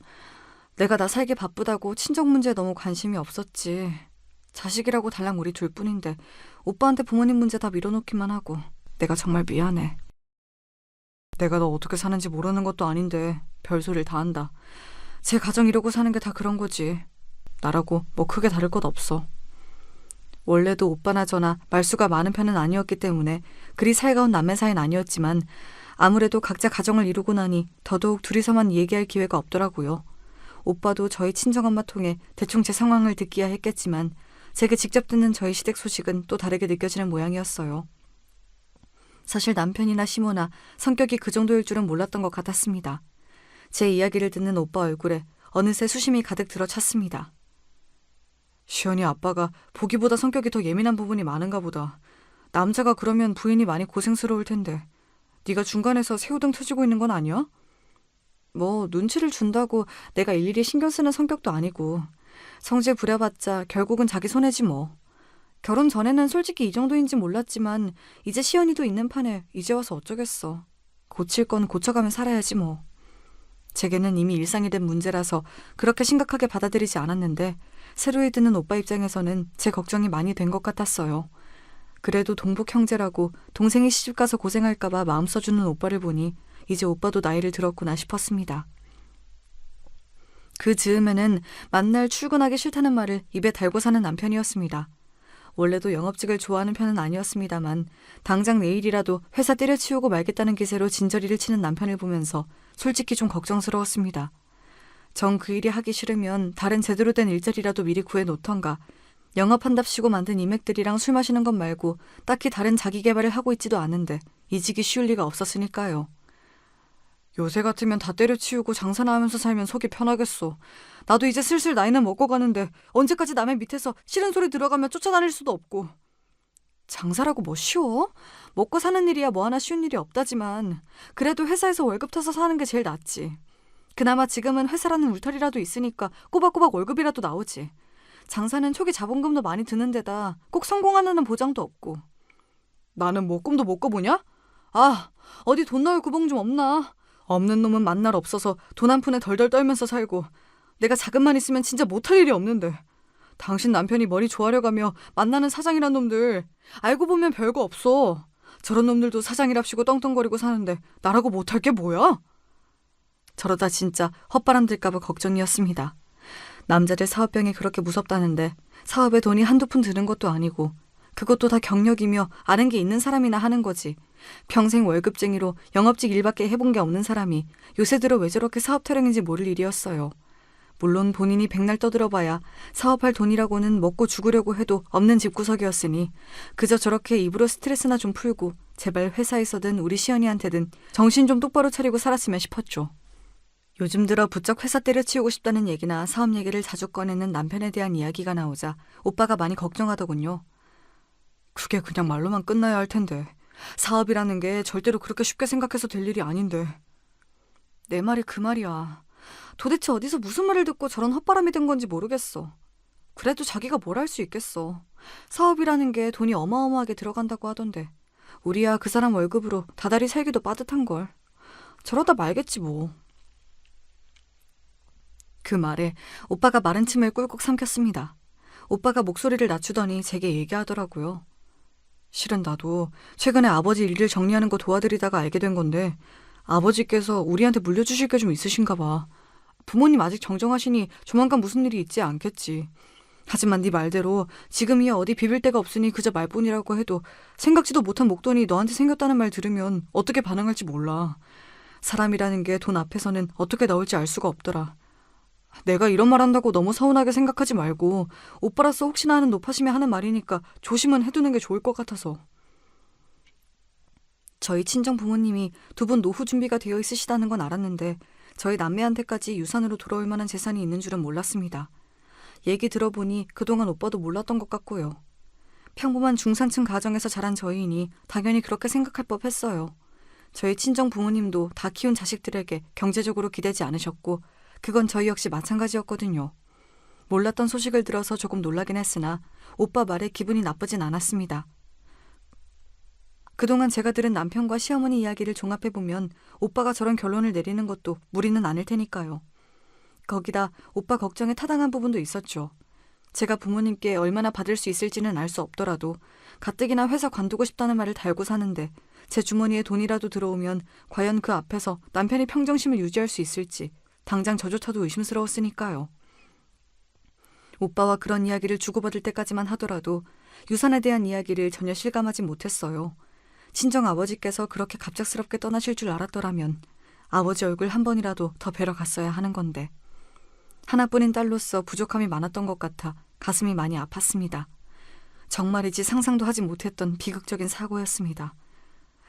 내가 나 살기 바쁘다고 친정 문제에 너무 관심이 없었지. 자식이라고 달랑 우리 둘뿐인데 오빠한테 부모님 문제 다 밀어놓기만 하고 내가 정말 미안해. 내가 너 어떻게 사는지 모르는 것도 아닌데 별소리를 다 한다. 제 가정 이러고 사는 게 다 그런 거지. 나라고 뭐 크게 다를 것 없어. 원래도 오빠나 저나 말수가 많은 편은 아니었기 때문에 그리 살가운 남매 사이는 아니었지만 아무래도 각자 가정을 이루고 나니 더더욱 둘이서만 얘기할 기회가 없더라고요. 오빠도 저희 친정엄마 통해 대충 제 상황을 듣기야 했겠지만 제게 직접 듣는 저희 시댁 소식은 또 다르게 느껴지는 모양이었어요. 사실 남편이나 시모나 성격이 그 정도일 줄은 몰랐던 것 같았습니다. 제 이야기를 듣는 오빠 얼굴에 어느새 수심이 가득 들어찼습니다. 시연이 아빠가 보기보다 성격이 더 예민한 부분이 많은가 보다. 남자가 그러면 부인이 많이 고생스러울 텐데 네가 중간에서 새우등 터지고 있는 건 아니야? 뭐 눈치를 준다고 내가 일일이 신경 쓰는 성격도 아니고 성질 부려봤자 결국은 자기 손해지 뭐. 결혼 전에는 솔직히 이 정도인지 몰랐지만 이제 시연이도 있는 판에 이제 와서 어쩌겠어. 고칠 건 고쳐가며 살아야지 뭐. 제게는 이미 일상이 된 문제라서 그렇게 심각하게 받아들이지 않았는데 새로이 듣는 오빠 입장에서는 제 걱정이 많이 된 것 같았어요. 그래도 동북 형제라고 동생이 시집가서 고생할까봐 마음 써주는 오빠를 보니 이제 오빠도 나이를 들었구나 싶었습니다. 그 즈음에는 만날 출근하기 싫다는 말을 입에 달고 사는 남편이었습니다. 원래도 영업직을 좋아하는 편은 아니었습니다만 당장 내일이라도 회사 때려치우고 말겠다는 기세로 진저리를 치는 남편을 보면서 솔직히 좀 걱정스러웠습니다. 정 그 일이 하기 싫으면 다른 제대로 된 일자리라도 미리 구해놓던가 영업한답시고 만든 인맥들이랑 술 마시는 것 말고 딱히 다른 자기 개발을 하고 있지도 않은데 이직이 쉬울 리가 없었으니까요. 요새 같으면 다 때려치우고 장사나 하면서 살면 속이 편하겠어. 나도 이제 슬슬 나이는 먹고 가는데 언제까지 남의 밑에서 싫은 소리 들어가며 쫓아다닐 수도 없고. 장사라고 뭐 쉬워? 먹고 사는 일이야 뭐 하나 쉬운 일이 없다지만 그래도 회사에서 월급 타서 사는 게 제일 낫지. 그나마 지금은 회사라는 울타리라도 있으니까 꼬박꼬박 월급이라도 나오지. 장사는 초기 자본금도 많이 드는 데다 꼭 성공하는 보장도 없고. 나는 뭐 꿈도 못 꿔보냐? 아, 어디 돈 넣을 구멍 좀 없나? 없는 놈은 만날 없어서 돈 한 푼에 덜덜 떨면서 살고 내가 자금만 있으면 진짜 못할 일이 없는데 당신 남편이 머리 조아려가며 만나는 사장이란 놈들 알고 보면 별거 없어. 저런 놈들도 사장이랍시고 떵떵거리고 사는데 나라고 못할 게 뭐야? 저러다 진짜 헛바람 들까봐 걱정이었습니다. 남자들 사업병이 그렇게 무섭다는데 사업에 돈이 한두 푼 드는 것도 아니고 그것도 다 경력이며 아는 게 있는 사람이나 하는 거지. 평생 월급쟁이로 영업직 일밖에 해본 게 없는 사람이 요새 들어 왜 저렇게 사업 타령인지 모를 일이었어요. 물론 본인이 백날 떠들어봐야 사업할 돈이라고는 먹고 죽으려고 해도 없는 집구석이었으니 그저 저렇게 입으로 스트레스나 좀 풀고 제발 회사에서든 우리 시연이한테든 정신 좀 똑바로 차리고 살았으면 싶었죠. 요즘 들어 부쩍 회사 때려치우고 싶다는 얘기나 사업 얘기를 자주 꺼내는 남편에 대한 이야기가 나오자 오빠가 많이 걱정하더군요. 그게 그냥 말로만 끝나야 할 텐데 사업이라는 게 절대로 그렇게 쉽게 생각해서 될 일이 아닌데. 내 말이 그 말이야. 도대체 어디서 무슨 말을 듣고 저런 헛바람이 든 건지 모르겠어. 그래도 자기가 뭘 할 수 있겠어. 사업이라는 게 돈이 어마어마하게 들어간다고 하던데 우리야 그 사람 월급으로 다달이 살기도 빠듯한걸. 저러다 말겠지 뭐. 그 말에 오빠가 마른 침을 꿀꺽 삼켰습니다. 오빠가 목소리를 낮추더니 제게 얘기하더라고요. 실은 나도 최근에 아버지 일을 정리하는 거 도와드리다가 알게 된 건데 아버지께서 우리한테 물려주실 게 좀 있으신가 봐. 부모님 아직 정정하시니 조만간 무슨 일이 있지 않겠지. 하지만 네 말대로 지금이야 어디 비빌 데가 없으니 그저 말뿐이라고 해도 생각지도 못한 목돈이 너한테 생겼다는 말 들으면 어떻게 반응할지 몰라. 사람이라는 게 돈 앞에서는 어떻게 나올지 알 수가 없더라. 내가 이런 말 한다고 너무 서운하게 생각하지 말고 오빠로서 혹시나 하는 노파심에 하는 말이니까 조심은 해두는 게 좋을 것 같아서. 저희 친정 부모님이 두 분 노후 준비가 되어 있으시다는 건 알았는데 저희 남매한테까지 유산으로 돌아올 만한 재산이 있는 줄은 몰랐습니다. 얘기 들어보니 그동안 오빠도 몰랐던 것 같고요. 평범한 중산층 가정에서 자란 저희이니 당연히 그렇게 생각할 법했어요. 저희 친정 부모님도 다 키운 자식들에게 경제적으로 기대지 않으셨고 그건 저희 역시 마찬가지였거든요. 몰랐던 소식을 들어서 조금 놀라긴 했으나 오빠 말에 기분이 나쁘진 않았습니다. 그동안 제가 들은 남편과 시어머니 이야기를 종합해보면 오빠가 저런 결론을 내리는 것도 무리는 않을 테니까요. 거기다 오빠 걱정에 타당한 부분도 있었죠. 제가 부모님께 얼마나 받을 수 있을지는 알 수 없더라도 가뜩이나 회사 관두고 싶다는 말을 달고 사는데 제 주머니에 돈이라도 들어오면 과연 그 앞에서 남편이 평정심을 유지할 수 있을지 당장 저조차도 의심스러웠으니까요. 오빠와 그런 이야기를 주고받을 때까지만 하더라도 유산에 대한 이야기를 전혀 실감하지 못했어요. 친정 아버지께서 그렇게 갑작스럽게 떠나실 줄 알았더라면 아버지 얼굴 한 번이라도 더 뵈러 갔어야 하는 건데 하나뿐인 딸로서 부족함이 많았던 것 같아 가슴이 많이 아팠습니다. 정말이지 상상도 하지 못했던 비극적인 사고였습니다.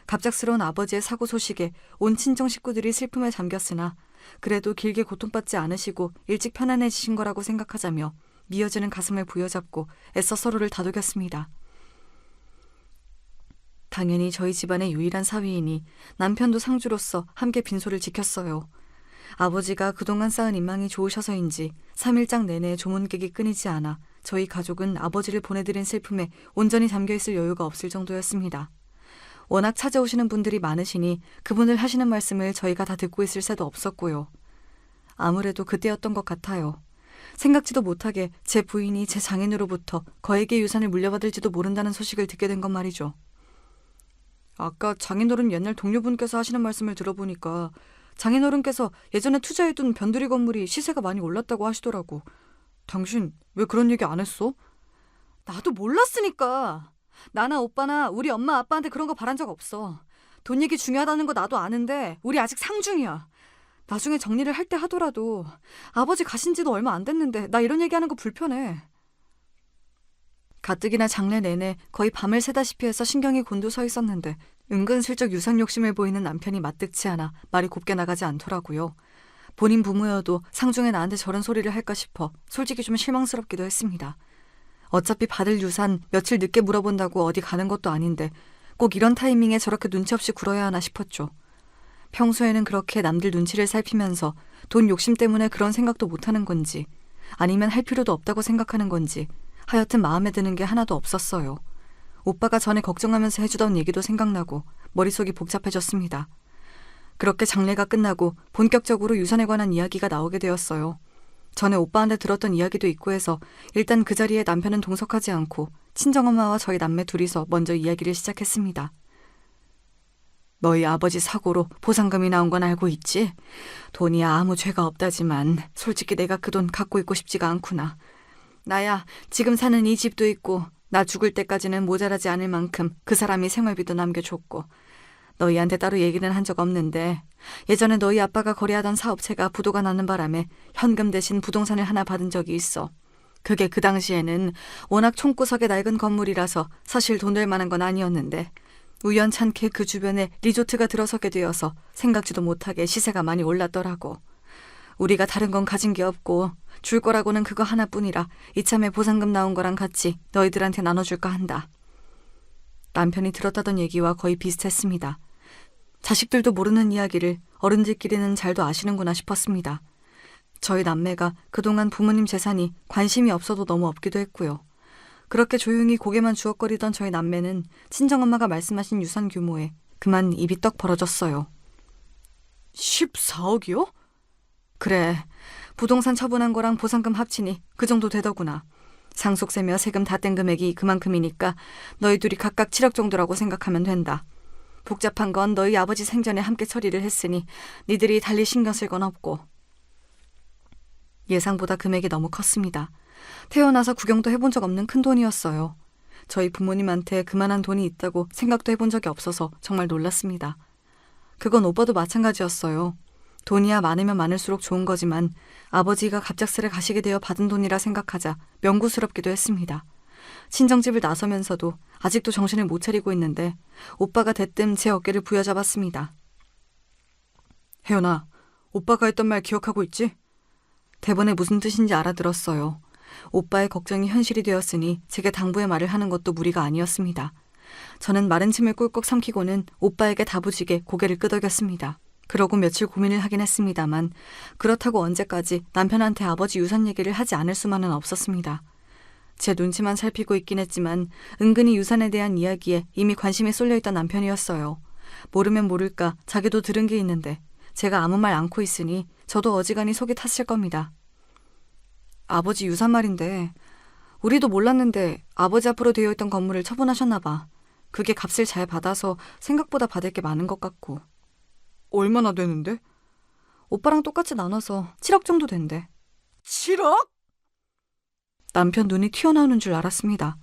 갑작스러운 아버지의 사고 소식에 온 친정 식구들이 슬픔에 잠겼으나 그래도 길게 고통받지 않으시고 일찍 편안해지신 거라고 생각하자며 미어지는 가슴을 부여잡고 애써 서로를 다독였습니다. 당연히 저희 집안의 유일한 사위이니 남편도 상주로서 함께 빈소를 지켰어요. 아버지가 그동안 쌓은 인망이 좋으셔서인지 3일장 내내 조문객이 끊이지 않아 저희 가족은 아버지를 보내드린 슬픔에 온전히 잠겨있을 여유가 없을 정도였습니다. 워낙 찾아오시는 분들이 많으시니 그분들 하시는 말씀을 저희가 다 듣고 있을 새도 없었고요. 아무래도 그때였던 것 같아요. 생각지도 못하게 제 부인이 제 장인으로부터 거액의 유산을 물려받을지도 모른다는 소식을 듣게 된 건 말이죠. 아까 장인어른 옛날 동료분께서 하시는 말씀을 들어보니까 장인어른께서 예전에 투자해둔 변두리 건물이 시세가 많이 올랐다고 하시더라고. 당신 왜 그런 얘기 안 했어? 나도 몰랐으니까. 나나 오빠나 우리 엄마 아빠한테 그런 거 바란 적 없어. 돈 얘기 중요하다는 거 나도 아는데 우리 아직 상중이야. 나중에 정리를 할 때 하더라도 아버지 가신 지도 얼마 안 됐는데 나 이런 얘기하는 거 불편해. 가뜩이나 장래 내내 거의 밤을 새다시피 해서 신경이 곤두서 있었는데 은근슬쩍 유산 욕심을 보이는 남편이 마뜩치 않아 말이 곱게 나가지 않더라고요. 본인 부모여도 상중에 나한테 저런 소리를 할까 싶어 솔직히 좀 실망스럽기도 했습니다. 어차피 받을 유산 며칠 늦게 물어본다고 어디 가는 것도 아닌데 꼭 이런 타이밍에 저렇게 눈치 없이 굴어야 하나 싶었죠. 평소에는 그렇게 남들 눈치를 살피면서 돈 욕심 때문에 그런 생각도 못하는 건지 아니면 할 필요도 없다고 생각하는 건지 하여튼 마음에 드는 게 하나도 없었어요. 오빠가 전에 걱정하면서 해주던 얘기도 생각나고 머릿속이 복잡해졌습니다. 그렇게 장례가 끝나고 본격적으로 유산에 관한 이야기가 나오게 되었어요. 전에 오빠한테 들었던 이야기도 있고 해서 일단 그 자리에 남편은 동석하지 않고 친정엄마와 저희 남매 둘이서 먼저 이야기를 시작했습니다. 너희 아버지 사고로 보상금이 나온 건 알고 있지? 돈이 아무 죄가 없다지만 솔직히 내가 그 돈 갖고 있고 싶지가 않구나. 나야 지금 사는 이 집도 있고 나 죽을 때까지는 모자라지 않을 만큼 그 사람이 생활비도 남겨줬고 너희한테 따로 얘기는 한 적 없는데 예전에 너희 아빠가 거래하던 사업체가 부도가 나는 바람에 현금 대신 부동산을 하나 받은 적이 있어. 그게 그 당시에는 워낙 총구석의 낡은 건물이라서 사실 돈 될 만한 건 아니었는데 우연찮게 그 주변에 리조트가 들어서게 되어서 생각지도 못하게 시세가 많이 올랐더라고. 우리가 다른 건 가진 게 없고 줄 거라고는 그거 하나뿐이라 이참에 보상금 나온 거랑 같이 너희들한테 나눠줄까 한다. 남편이 들었다던 얘기와 거의 비슷했습니다. 자식들도 모르는 이야기를 어른들끼리는 잘도 아시는구나 싶었습니다. 저희 남매가 그동안 부모님 재산이 관심이 없어도 너무 없기도 했고요. 그렇게 조용히 고개만 주걱거리던 저희 남매는 친정엄마가 말씀하신 유산 규모에 그만 입이 떡 벌어졌어요. 14억이요? 그래, 부동산 처분한 거랑 보상금 합치니 그 정도 되더구나. 상속세며 세금 다 뗀 금액이 그만큼이니까 너희 둘이 각각 7억 정도라고 생각하면 된다. 복잡한 건 너희 아버지 생전에 함께 처리를 했으니 니들이 달리 신경 쓸 건 없고. 예상보다 금액이 너무 컸습니다. 태어나서 구경도 해본 적 없는 큰 돈이었어요. 저희 부모님한테 그만한 돈이 있다고 생각도 해본 적이 없어서 정말 놀랐습니다. 그건 오빠도 마찬가지였어요. 돈이야 많으면 많을수록 좋은 거지만 아버지가 갑작스레 가시게 되어 받은 돈이라 생각하자 명구스럽기도 했습니다. 친정집을 나서면서도 아직도 정신을 못 차리고 있는데 오빠가 대뜸 제 어깨를 부여잡았습니다. 혜연아, 오빠가 했던 말 기억하고 있지? 대본에 무슨 뜻인지 알아들었어요. 오빠의 걱정이 현실이 되었으니 제게 당부의 말을 하는 것도 무리가 아니었습니다. 저는 마른 침을 꿀꺽 삼키고는 오빠에게 다부지게 고개를 끄덕였습니다. 그러고 며칠 고민을 하긴 했습니다만 그렇다고 언제까지 남편한테 아버지 유산 얘기를 하지 않을 수만은 없었습니다. 제 눈치만 살피고 있긴 했지만 은근히 유산에 대한 이야기에 이미 관심이 쏠려있던 남편이었어요. 모르면 모를까 자기도 들은 게 있는데 제가 아무 말 않고 있으니 저도 어지간히 속이 탔을 겁니다. 아버지 유산 말인데 우리도 몰랐는데 아버지 앞으로 되어 있던 건물을 처분하셨나 봐. 그게 값을 잘 받아서 생각보다 받을 게 많은 것 같고. 얼마나 되는데? 오빠랑 똑같이 나눠서 7억 정도 된대. 7억? 남편 눈이 튀어나오는 줄 알았습니다.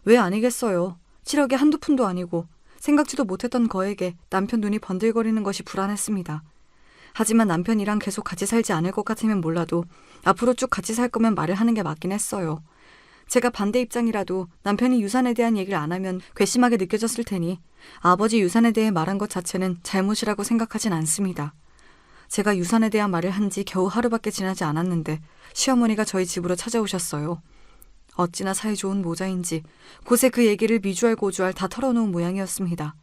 왜 아니겠어요. 7억이 한두 푼도 아니고 생각지도 못했던 거에게 남편 눈이 번들거리는 것이 불안했습니다. 하지만 남편이랑 계속 같이 살지 않을 것 같으면 몰라도 앞으로 쭉 같이 살 거면 말을 하는 게 맞긴 했어요. 제가 반대 입장이라도 남편이 유산에 대한 얘기를 안 하면 괘씸하게 느껴졌을 테니 아버지 유산에 대해 말한 것 자체는 잘못이라고 생각하진 않습니다. 제가 유산에 대한 말을 한 지 겨우 하루밖에 지나지 않았는데 시어머니가 저희 집으로 찾아오셨어요. 어찌나 사이 좋은 모자인지 곳에 그 얘기를 미주알 고주알 다 털어놓은 모양이었습니다.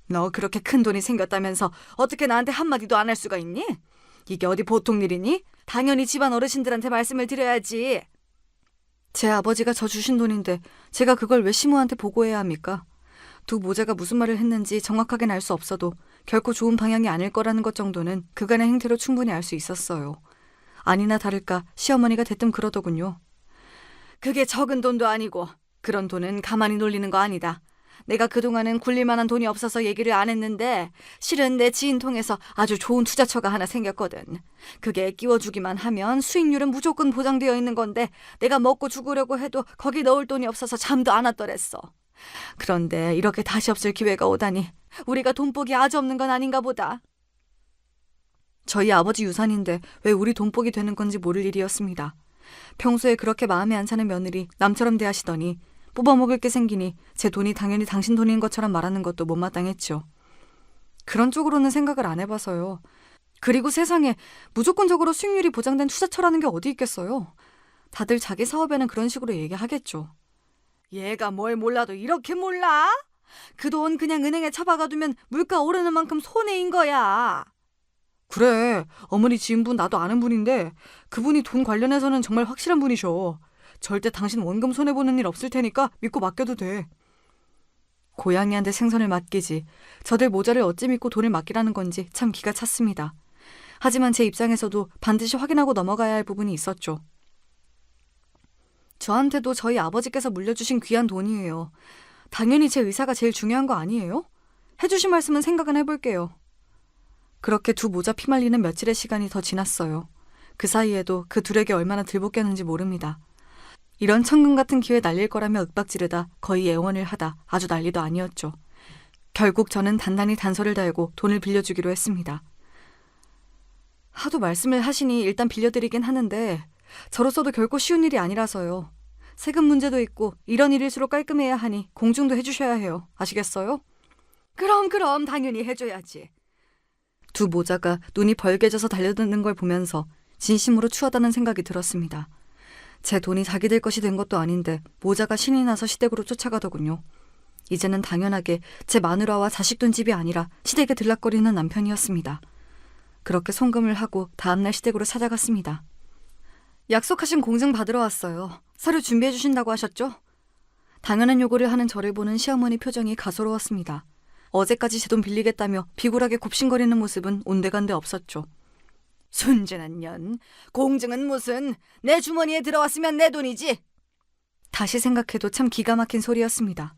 너 그렇게 큰 돈이 생겼다면서 어떻게 나한테 한마디도 안 할 수가 있니? 이게 어디 보통 일이니? 당연히 집안 어르신들한테 말씀을 드려야지. 제 아버지가 저 주신 돈인데 제가 그걸 왜 시모한테 보고해야 합니까? 두 모자가 무슨 말을 했는지 정확하게는 알 수 없어도 결코 좋은 방향이 아닐 거라는 것 정도는 그간의 행태로 충분히 알 수 있었어요. 아니나 다를까 시어머니가 대뜸 그러더군요. 그게 적은 돈도 아니고 그런 돈은 가만히 놀리는 거 아니다. 내가 그동안은 굴릴 만한 돈이 없어서 얘기를 안 했는데 실은 내 지인 통해서 아주 좋은 투자처가 하나 생겼거든. 그게 끼워주기만 하면 수익률은 무조건 보장되어 있는 건데 내가 먹고 죽으려고 해도 거기 넣을 돈이 없어서 잠도 안 왔더랬어. 그런데 이렇게 다시 없을 기회가 오다니 우리가 돈복이 아주 없는 건 아닌가 보다. 저희 아버지 유산인데 왜 우리 돈복이 되는 건지 모를 일이었습니다. 평소에 그렇게 마음에 안 차는 며느리 남처럼 대하시더니 뽑아먹을 게 생기니 제 돈이 당연히 당신 돈인 것처럼 말하는 것도 못마땅했죠. 그런 쪽으로는 생각을 안 해봐서요. 그리고 세상에 무조건적으로 수익률이 보장된 투자처라는 게 어디 있겠어요. 다들 자기 사업에는 그런 식으로 얘기하겠죠. 얘가 뭘 몰라도 이렇게 몰라? 그 돈 그냥 은행에 처박아두면 물가 오르는 만큼 손해인 거야. 그래, 어머니 지인분 나도 아는 분인데 그분이 돈 관련해서는 정말 확실한 분이셔. 절대 당신 원금 손해보는 일 없을 테니까 믿고 맡겨도 돼. 고양이한테 생선을 맡기지 저들 모자를 어찌 믿고 돈을 맡기라는 건지 참 기가 찼습니다. 하지만 제 입장에서도 반드시 확인하고 넘어가야 할 부분이 있었죠. 저한테도 저희 아버지께서 물려주신 귀한 돈이에요. 당연히 제 의사가 제일 중요한 거 아니에요? 해주신 말씀은 생각은 해볼게요. 그렇게 두 모자 피말리는 며칠의 시간이 더 지났어요. 그 사이에도 그 둘에게 얼마나 들볶였는지 모릅니다. 이런 천금 같은 기회 날릴 거라며 윽박지르다 거의 애원을 하다 아주 난리도 아니었죠. 결국 저는 단단히 단서를 달고 돈을 빌려주기로 했습니다. 하도 말씀을 하시니 일단 빌려드리긴 하는데 저로서도 결코 쉬운 일이 아니라서요. 세금 문제도 있고 이런 일일수록 깔끔해야 하니 공증도 해주셔야 해요. 아시겠어요? 그럼 당연히 해줘야지. 두 모자가 눈이 벌개져서 달려드는 걸 보면서 진심으로 추하다는 생각이 들었습니다. 제 돈이 자기들 것이 된 것도 아닌데 모자가 신이 나서 시댁으로 쫓아가더군요. 이제는 당연하게 제 마누라와 자식 둔 집이 아니라 시댁에 들락거리는 남편이었습니다. 그렇게 송금을 하고 다음날 시댁으로 찾아갔습니다. 약속하신 공증 받으러 왔어요. 서류 준비해 주신다고 하셨죠? 당연한 요구를 하는 저를 보는 시어머니 표정이 가소로웠습니다. 어제까지 제 돈 빌리겠다며 비굴하게 굽신거리는 모습은 온데간데 없었죠. 순진한 년, 공증은 무슨, 내 주머니에 들어왔으면 내 돈이지. 다시 생각해도 참 기가 막힌 소리였습니다.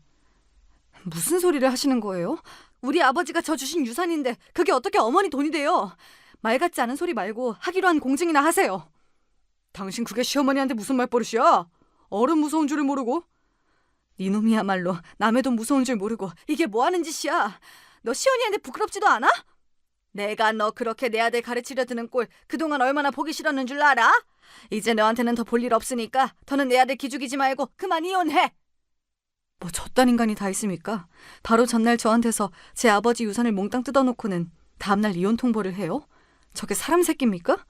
무슨 소리를 하시는 거예요? 우리 아버지가 저 주신 유산인데 그게 어떻게 어머니 돈이 돼요? 말 같지 않은 소리 말고 하기로 한 공증이나 하세요. 당신 그게 시어머니한테 무슨 말버릇이야? 어른 무서운 줄을 모르고? 니놈이야말로 남의 돈 무서운 줄 모르고 이게 뭐하는 짓이야? 너 시어머니한테 부끄럽지도 않아? 내가 너 그렇게 내 아들 가르치려 드는 꼴 그동안 얼마나 보기 싫었는 줄 알아? 이제 너한테는 더 볼 일 없으니까 더는 내 아들 기죽이지 말고 그만 이혼해. 뭐 저딴 인간이 다 있습니까? 바로 전날 저한테서 제 아버지 유산을 몽땅 뜯어놓고는 다음날 이혼 통보를 해요? 저게 사람 새끼입니까?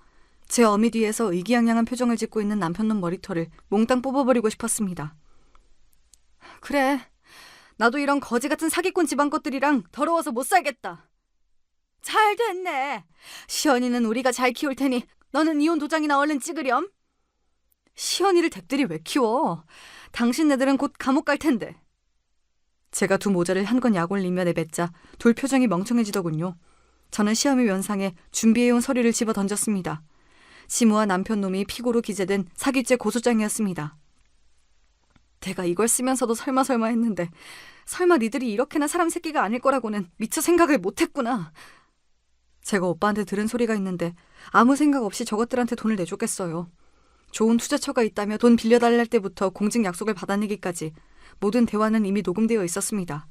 제 어미 뒤에서 의기양양한 표정을 짓고 있는 남편놈 머리털을 몽땅 뽑아버리고 싶었습니다. 그래, 나도 이런 거지 같은 사기꾼 집안 것들이랑 더러워서 못 살겠다. 잘 됐네. 시연이는 우리가 잘 키울 테니 너는 이혼 도장이나 얼른 찍으렴. 시연이를 댁들이 왜 키워? 당신네들은 곧 감옥 갈 텐데. 제가 두 모자를 한 건 약 올리며 내뱉자 둘 표정이 멍청해지더군요. 저는 시어미 면상에 준비해온 서류를 집어 던졌습니다. 시무와 남편놈이 피고로 기재된 사기죄 고소장이었습니다. 내가 이걸 쓰면서도 설마 했는데 설마 니들이 이렇게나 사람 새끼가 아닐 거라고는 미처 생각을 못했구나. 제가 오빠한테 들은 소리가 있는데 아무 생각 없이 저것들한테 돈을 내줬겠어요. 좋은 투자처가 있다며 돈 빌려달랄 때부터 공증 약속을 받아내기까지 모든 대화는 이미 녹음되어 있었습니다.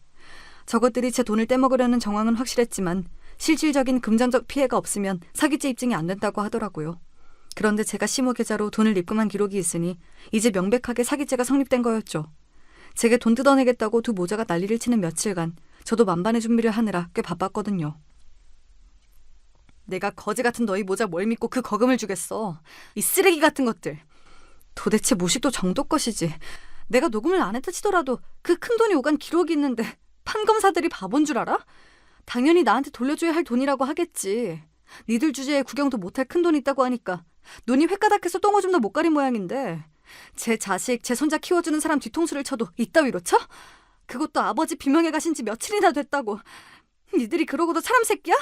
저것들이 제 돈을 떼먹으려는 정황은 확실했지만 실질적인 금전적 피해가 없으면 사기죄 입증이 안 된다고 하더라고요. 그런데 제가 시모 계좌로 돈을 입금한 기록이 있으니 이제 명백하게 사기죄가 성립된 거였죠. 제게 돈 뜯어내겠다고 두 모자가 난리를 치는 며칠간 저도 만반의 준비를 하느라 꽤 바빴거든요. 내가 거지 같은 너희 모자 뭘 믿고 그 거금을 주겠어. 이 쓰레기 같은 것들. 도대체 무식도 정도 것이지. 내가 녹음을 안 했다 치더라도 그 큰 돈이 오간 기록이 있는데 판검사들이 바본 줄 알아? 당연히 나한테 돌려줘야 할 돈이라고 하겠지. 니들 주제에 구경도 못할 큰 돈 있다고 하니까 눈이 횟가닥해서 똥오줌도 못 가린 모양인데 제 자식, 제 손자 키워주는 사람 뒤통수를 쳐도 이따위로 쳐? 그것도 아버지 비명에 가신 지 며칠이나 됐다고. 니들이 그러고도 사람 새끼야?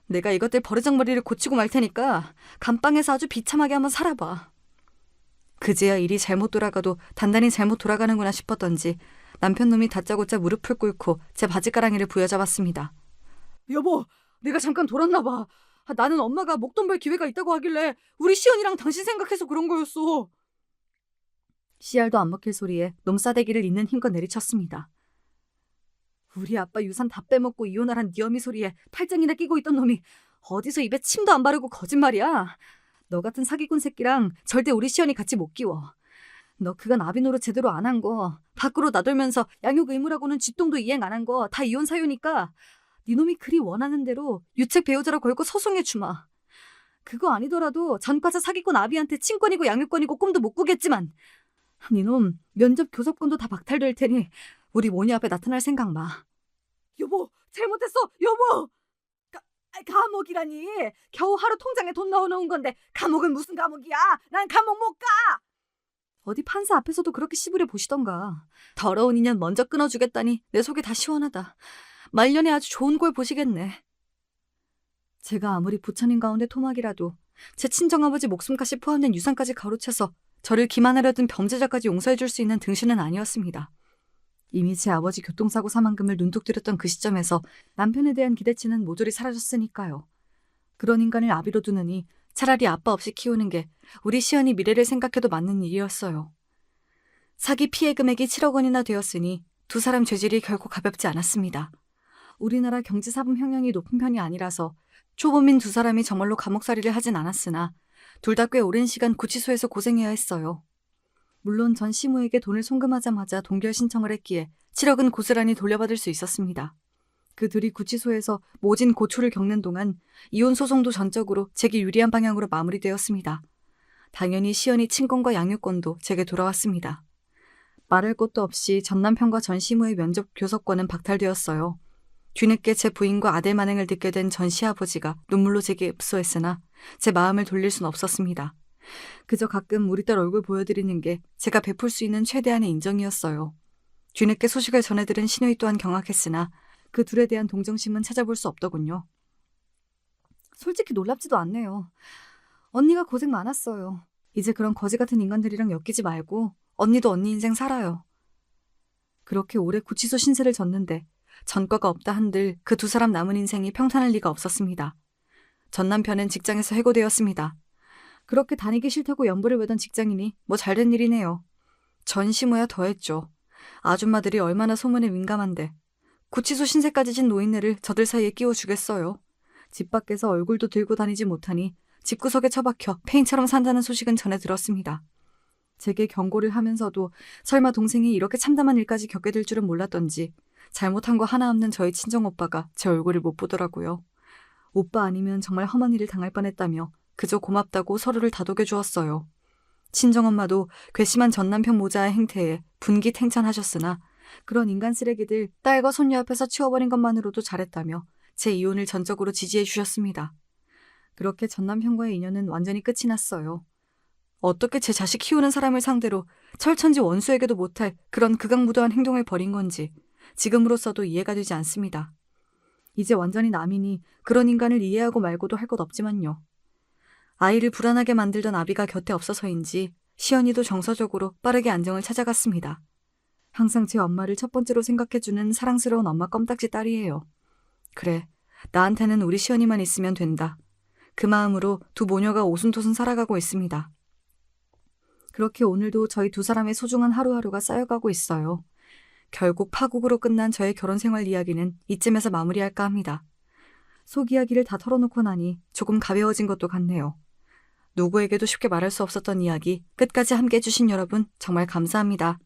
내가 이것들 버르장머리를 고치고 말 테니까 감방에서 아주 비참하게 한번 살아봐. 그제야 일이 잘못 돌아가도 단단히 잘못 돌아가는구나 싶었던지 남편놈이 다짜고짜 무릎을 꿇고 제 바지가랑이를 부여잡았습니다. 여보, 내가 잠깐 돌았나 봐. 나는 엄마가 목돈 벌 기회가 있다고 하길래 우리 시연이랑 당신 생각해서 그런 거였어. 씨알도 안 먹힐 소리에 놈싸대기를 있는 힘껏 내리쳤습니다. 우리 아빠 유산 다 빼먹고 이혼하란 네 어미 소리에 팔짱이나 끼고 있던 놈이 어디서 입에 침도 안 바르고 거짓말이야. 너 같은 사기꾼 새끼랑 절대 우리 시연이 같이 못 끼워. 너 그간 아비노릇 제대로 안 한 거, 밖으로 나돌면서 양육 의무라고는 쥐똥도 이행 안 한 거 다 이혼 사유니까 네 놈이 그리 원하는 대로 유책 배우자로 걸고 소송해 주마. 그거 아니더라도 전과자 사기꾼 아비한테 친권이고 양육권이고 꿈도 못 꾸겠지만 네 놈 면접 교섭권도 다 박탈될 테니 우리 모녀 앞에 나타날 생각 마. 여보, 잘못했어, 여보. 감옥이라니. 겨우 하루 통장에 돈 넣어놓은 건데 감옥은 무슨 감옥이야. 난 감옥 못 가. 어디 판사 앞에서도 그렇게 씨부려 보시던가. 더러운 인연 먼저 끊어주겠다니 내 속이 다 시원하다. 말년에 아주 좋은 꼴 보시겠네. 제가 아무리 부처님 가운데 토막이라도 제 친정아버지 목숨까지 포함된 유산까지 가로채서 저를 기만하려던 범죄자까지 용서해줄 수 있는 등신은 아니었습니다. 이미 제 아버지 교통사고 사망금을 눈독 들였던 그 시점에서 남편에 대한 기대치는 모조리 사라졌으니까요. 그런 인간을 아비로 두느니 차라리 아빠 없이 키우는 게 우리 시연이 미래를 생각해도 맞는 일이었어요. 사기 피해 금액이 7억 원이나 되었으니 두 사람 죄질이 결코 가볍지 않았습니다. 우리나라 경제사범 형량이 높은 편이 아니라서 초범인 두 사람이 정말로 감옥살이를 하진 않았으나 둘 다 꽤 오랜 시간 구치소에서 고생해야 했어요. 물론 전 시무에게 돈을 송금하자마자 동결 신청을 했기에 7억은 고스란히 돌려받을 수 있었습니다. 그 둘이 구치소에서 모진 고초를 겪는 동안 이혼 소송도 전적으로 제게 유리한 방향으로 마무리되었습니다. 당연히 시연이 친권과 양육권도 제게 돌아왔습니다. 말할 것도 없이 전 남편과 전 시무의 면접 교섭권은 박탈되었어요. 뒤늦게 제 부인과 아들 만행을 듣게 된 전 시아버지가 눈물로 제게 읍소했으나 제 마음을 돌릴 순 없었습니다. 그저 가끔 우리 딸 얼굴 보여드리는 게 제가 베풀 수 있는 최대한의 인정이었어요. 뒤늦게 소식을 전해들은 시누이 또한 경악했으나 그 둘에 대한 동정심은 찾아볼 수 없더군요. 솔직히 놀랍지도 않네요. 언니가 고생 많았어요. 이제 그런 거지 같은 인간들이랑 엮이지 말고 언니도 언니 인생 살아요. 그렇게 오래 구치소 신세를 졌는데 전과가 없다 한들 그 두 사람 남은 인생이 평탄할 리가 없었습니다. 전 남편은 직장에서 해고되었습니다. 그렇게 다니기 싫다고 연부를 외던 직장인이 뭐 잘된 일이네요. 전 시무야 더했죠. 아줌마들이 얼마나 소문에 민감한데 구치소 신세까지 진 노인네를 저들 사이에 끼워주겠어요. 집 밖에서 얼굴도 들고 다니지 못하니 집구석에 처박혀 폐인처럼 산다는 소식은 전해 들었습니다. 제게 경고를 하면서도 설마 동생이 이렇게 참담한 일까지 겪게 될 줄은 몰랐던지 잘못한 거 하나 없는 저희 친정오빠가 제 얼굴을 못 보더라고요. 오빠 아니면 정말 험한 일을 당할 뻔했다며 그저 고맙다고 서로를 다독여 주었어요. 친정엄마도 괘씸한 전남편 모자의 행태에 분기탱찬하셨으나 그런 인간 쓰레기들 딸과 손녀 앞에서 치워버린 것만으로도 잘했다며 제 이혼을 전적으로 지지해 주셨습니다. 그렇게 전남편과의 인연은 완전히 끝이 났어요. 어떻게 제 자식 키우는 사람을 상대로 철천지 원수에게도 못할 그런 극악무도한 행동을 벌인 건지 지금으로서도 이해가 되지 않습니다. 이제 완전히 남이니 그런 인간을 이해하고 말고도 할 것 없지만요. 아이를 불안하게 만들던 아비가 곁에 없어서인지 시연이도 정서적으로 빠르게 안정을 찾아갔습니다. 항상 제 엄마를 첫 번째로 생각해주는 사랑스러운 엄마 껌딱지 딸이에요. 그래, 나한테는 우리 시연이만 있으면 된다. 그 마음으로 두 모녀가 오순도순 살아가고 있습니다. 그렇게 오늘도 저희 두 사람의 소중한 하루하루가 쌓여가고 있어요. 결국 파국으로 끝난 저의 결혼 생활 이야기는 이쯤에서 마무리할까 합니다. 속 이야기를 다 털어놓고 나니 조금 가벼워진 것도 같네요. 누구에게도 쉽게 말할 수 없었던 이야기 끝까지 함께 해주신 여러분 정말 감사합니다.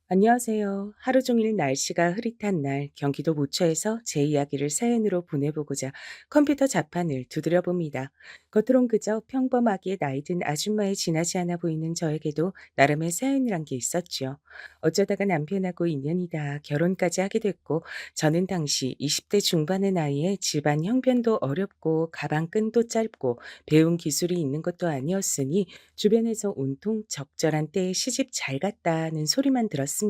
안녕하세요. 하루 종일 날씨가 흐릿한 날 경기도 모처에서 제 이야기를 사연으로 보내보고자 컴퓨터 자판을 두드려 봅니다. 겉으론 그저 평범하게 나이든 아줌마에 지나지 않아 보이는 저에게도 나름의 사연이란 게 있었죠. 어쩌다가 남편하고 인연이다 결혼까지 하게 됐고 저는 당시 20대 중반의 나이에 집안 형편도 어렵고 가방 끈도 짧고 배운 기술이 있는 것도 아니었으니 주변에서 온통 적절한 때에 시집 잘 갔다는 소리만 들었습니다.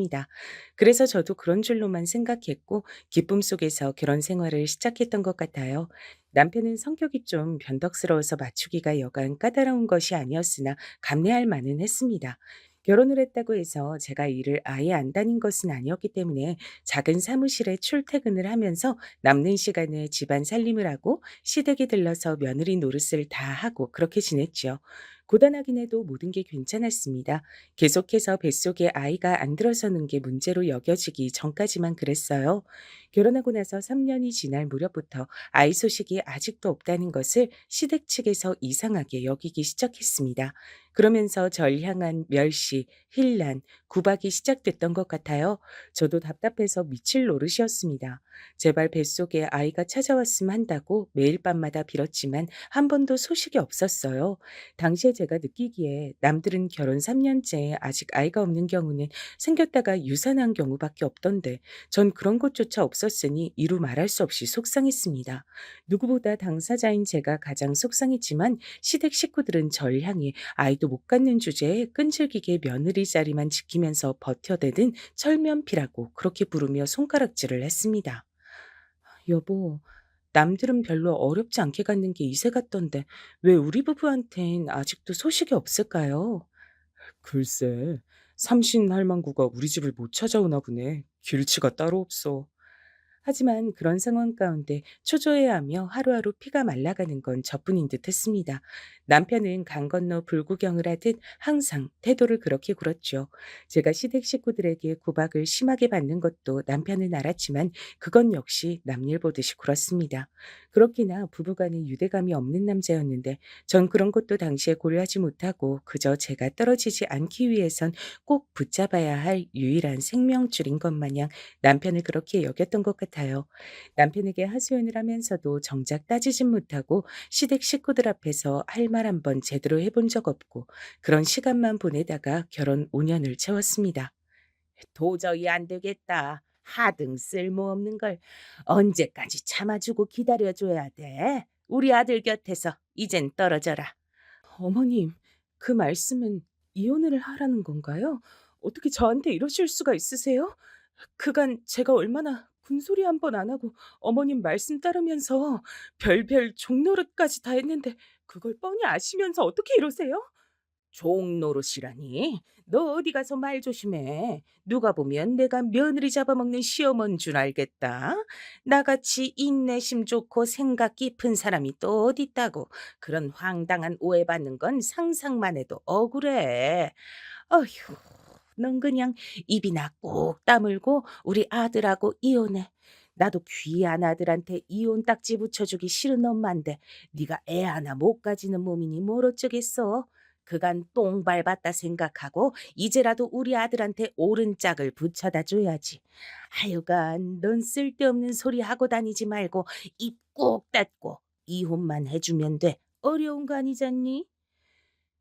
그래서 저도 그런 줄로만 생각했고 기쁨 속에서 결혼 생활을 시작했던 것 같아요. 남편은 성격이 좀 변덕스러워서 맞추기가 여간 까다로운 것이 아니었으나 감내할 만은 했습니다. 결혼을 했다고 해서 제가 일을 아예 안 다닌 것은 아니었기 때문에 작은 사무실에 출퇴근을 하면서 남는 시간에 집안 살림을 하고 시댁에 들러서 며느리 노릇을 다 하고 그렇게 지냈죠. 고단하긴 해도 모든 게 괜찮았습니다. 계속해서 뱃속에 아이가 안 들어서는 게 문제로 여겨지기 전까지만 그랬어요. 결혼하고 나서 3년이 지날 무렵부터 아이 소식이 아직도 없다는 것을 시댁 측에서 이상하게 여기기 시작했습니다. 그러면서 절 향한 멸시, hir난, 구박이 시작됐던 것 같아요. 저도 답답해서 미칠 노릇이었습니다. 제발 뱃속에 아이가 찾아왔으면 한다고 매일 밤마다 빌었지만 한 번도 소식이 없었어요. 당시에 제가 느끼기에 남들은 결혼 3년째 아직 아이가 없는 경우는 생겼다가 유산한 경우밖에 없던데 전 그런 것조차 없었으니 이루 말할 수 없이 속상했습니다. 누구보다 당사자인 제가 가장 속상했지만 시댁 식구들은 절 향해 아이도 못 갖는 주제에 끈질기게 며느리 자리만 지키면서 버텨대든 철면피라고 그렇게 부르며 손가락질을 했습니다. 여보, 남들은 별로 어렵지 않게 갖는 게 이세 같던데 왜 우리 부부한텐 아직도 소식이 없을까요? 글쎄, 삼신 할망구가 우리 집을 못 찾아오나 보네. 길치가 따로 없어. 하지만 그런 상황 가운데 초조해하며 하루하루 피가 말라가는 건 저뿐인 듯 했습니다. 남편은 강 건너 불구경을 하듯 항상 태도를 그렇게 굴었죠. 제가 시댁 식구들에게 구박을 심하게 받는 것도 남편은 알았지만 그건 역시 남일 보듯이 굴었습니다. 그렇기나 부부간에 유대감이 없는 남자였는데 전 그런 것도 당시에 고려하지 못하고 그저 제가 떨어지지 않기 위해선 꼭 붙잡아야 할 유일한 생명줄인 것 마냥 남편을 그렇게 여겼던 것 같아요. 남편에게 하소연을 하면서도 정작 따지진 못하고 시댁 식구들 앞에서 할 말 한 번 제대로 해본 적 없고 그런 시간만 보내다가 결혼 5년을 채웠습니다. 도저히 안 되겠다. 하등 쓸모없는 걸 언제까지 참아주고 기다려줘야 돼? 우리 아들 곁에서 이젠 떨어져라. 어머님, 그 말씀은 이혼을 하라는 건가요? 어떻게 저한테 이러실 수가 있으세요? 그간 제가 얼마나 군소리 한 번 안 하고 어머님 말씀 따르면서 별별 종노릇까지 다 했는데 그걸 뻔히 아시면서 어떻게 이러세요? 종노릇이라니? 너 어디 가서 말 조심해. 누가 보면 내가 며느리 잡아먹는 시어머니인 줄 알겠다. 나같이 인내심 좋고 생각 깊은 사람이 또 어디 있다고. 그런 황당한 오해받는 건 상상만 해도 억울해. 어휴, 넌 그냥 입이나 꼭 다물고 우리 아들하고 이혼해. 나도 귀한 아들한테 이혼 딱지 붙여주기 싫은 엄마인데 네가 애 하나 못 가지는 몸이니 뭘 어쩌겠어. 그간 똥 밟았다 생각하고 이제라도 우리 아들한테 옳은 짝을 붙여다 줘야지. 하여간 넌 쓸데없는 소리 하고 다니지 말고 입 꼭 닫고 이혼만 해주면 돼. 어려운 거 아니잖니?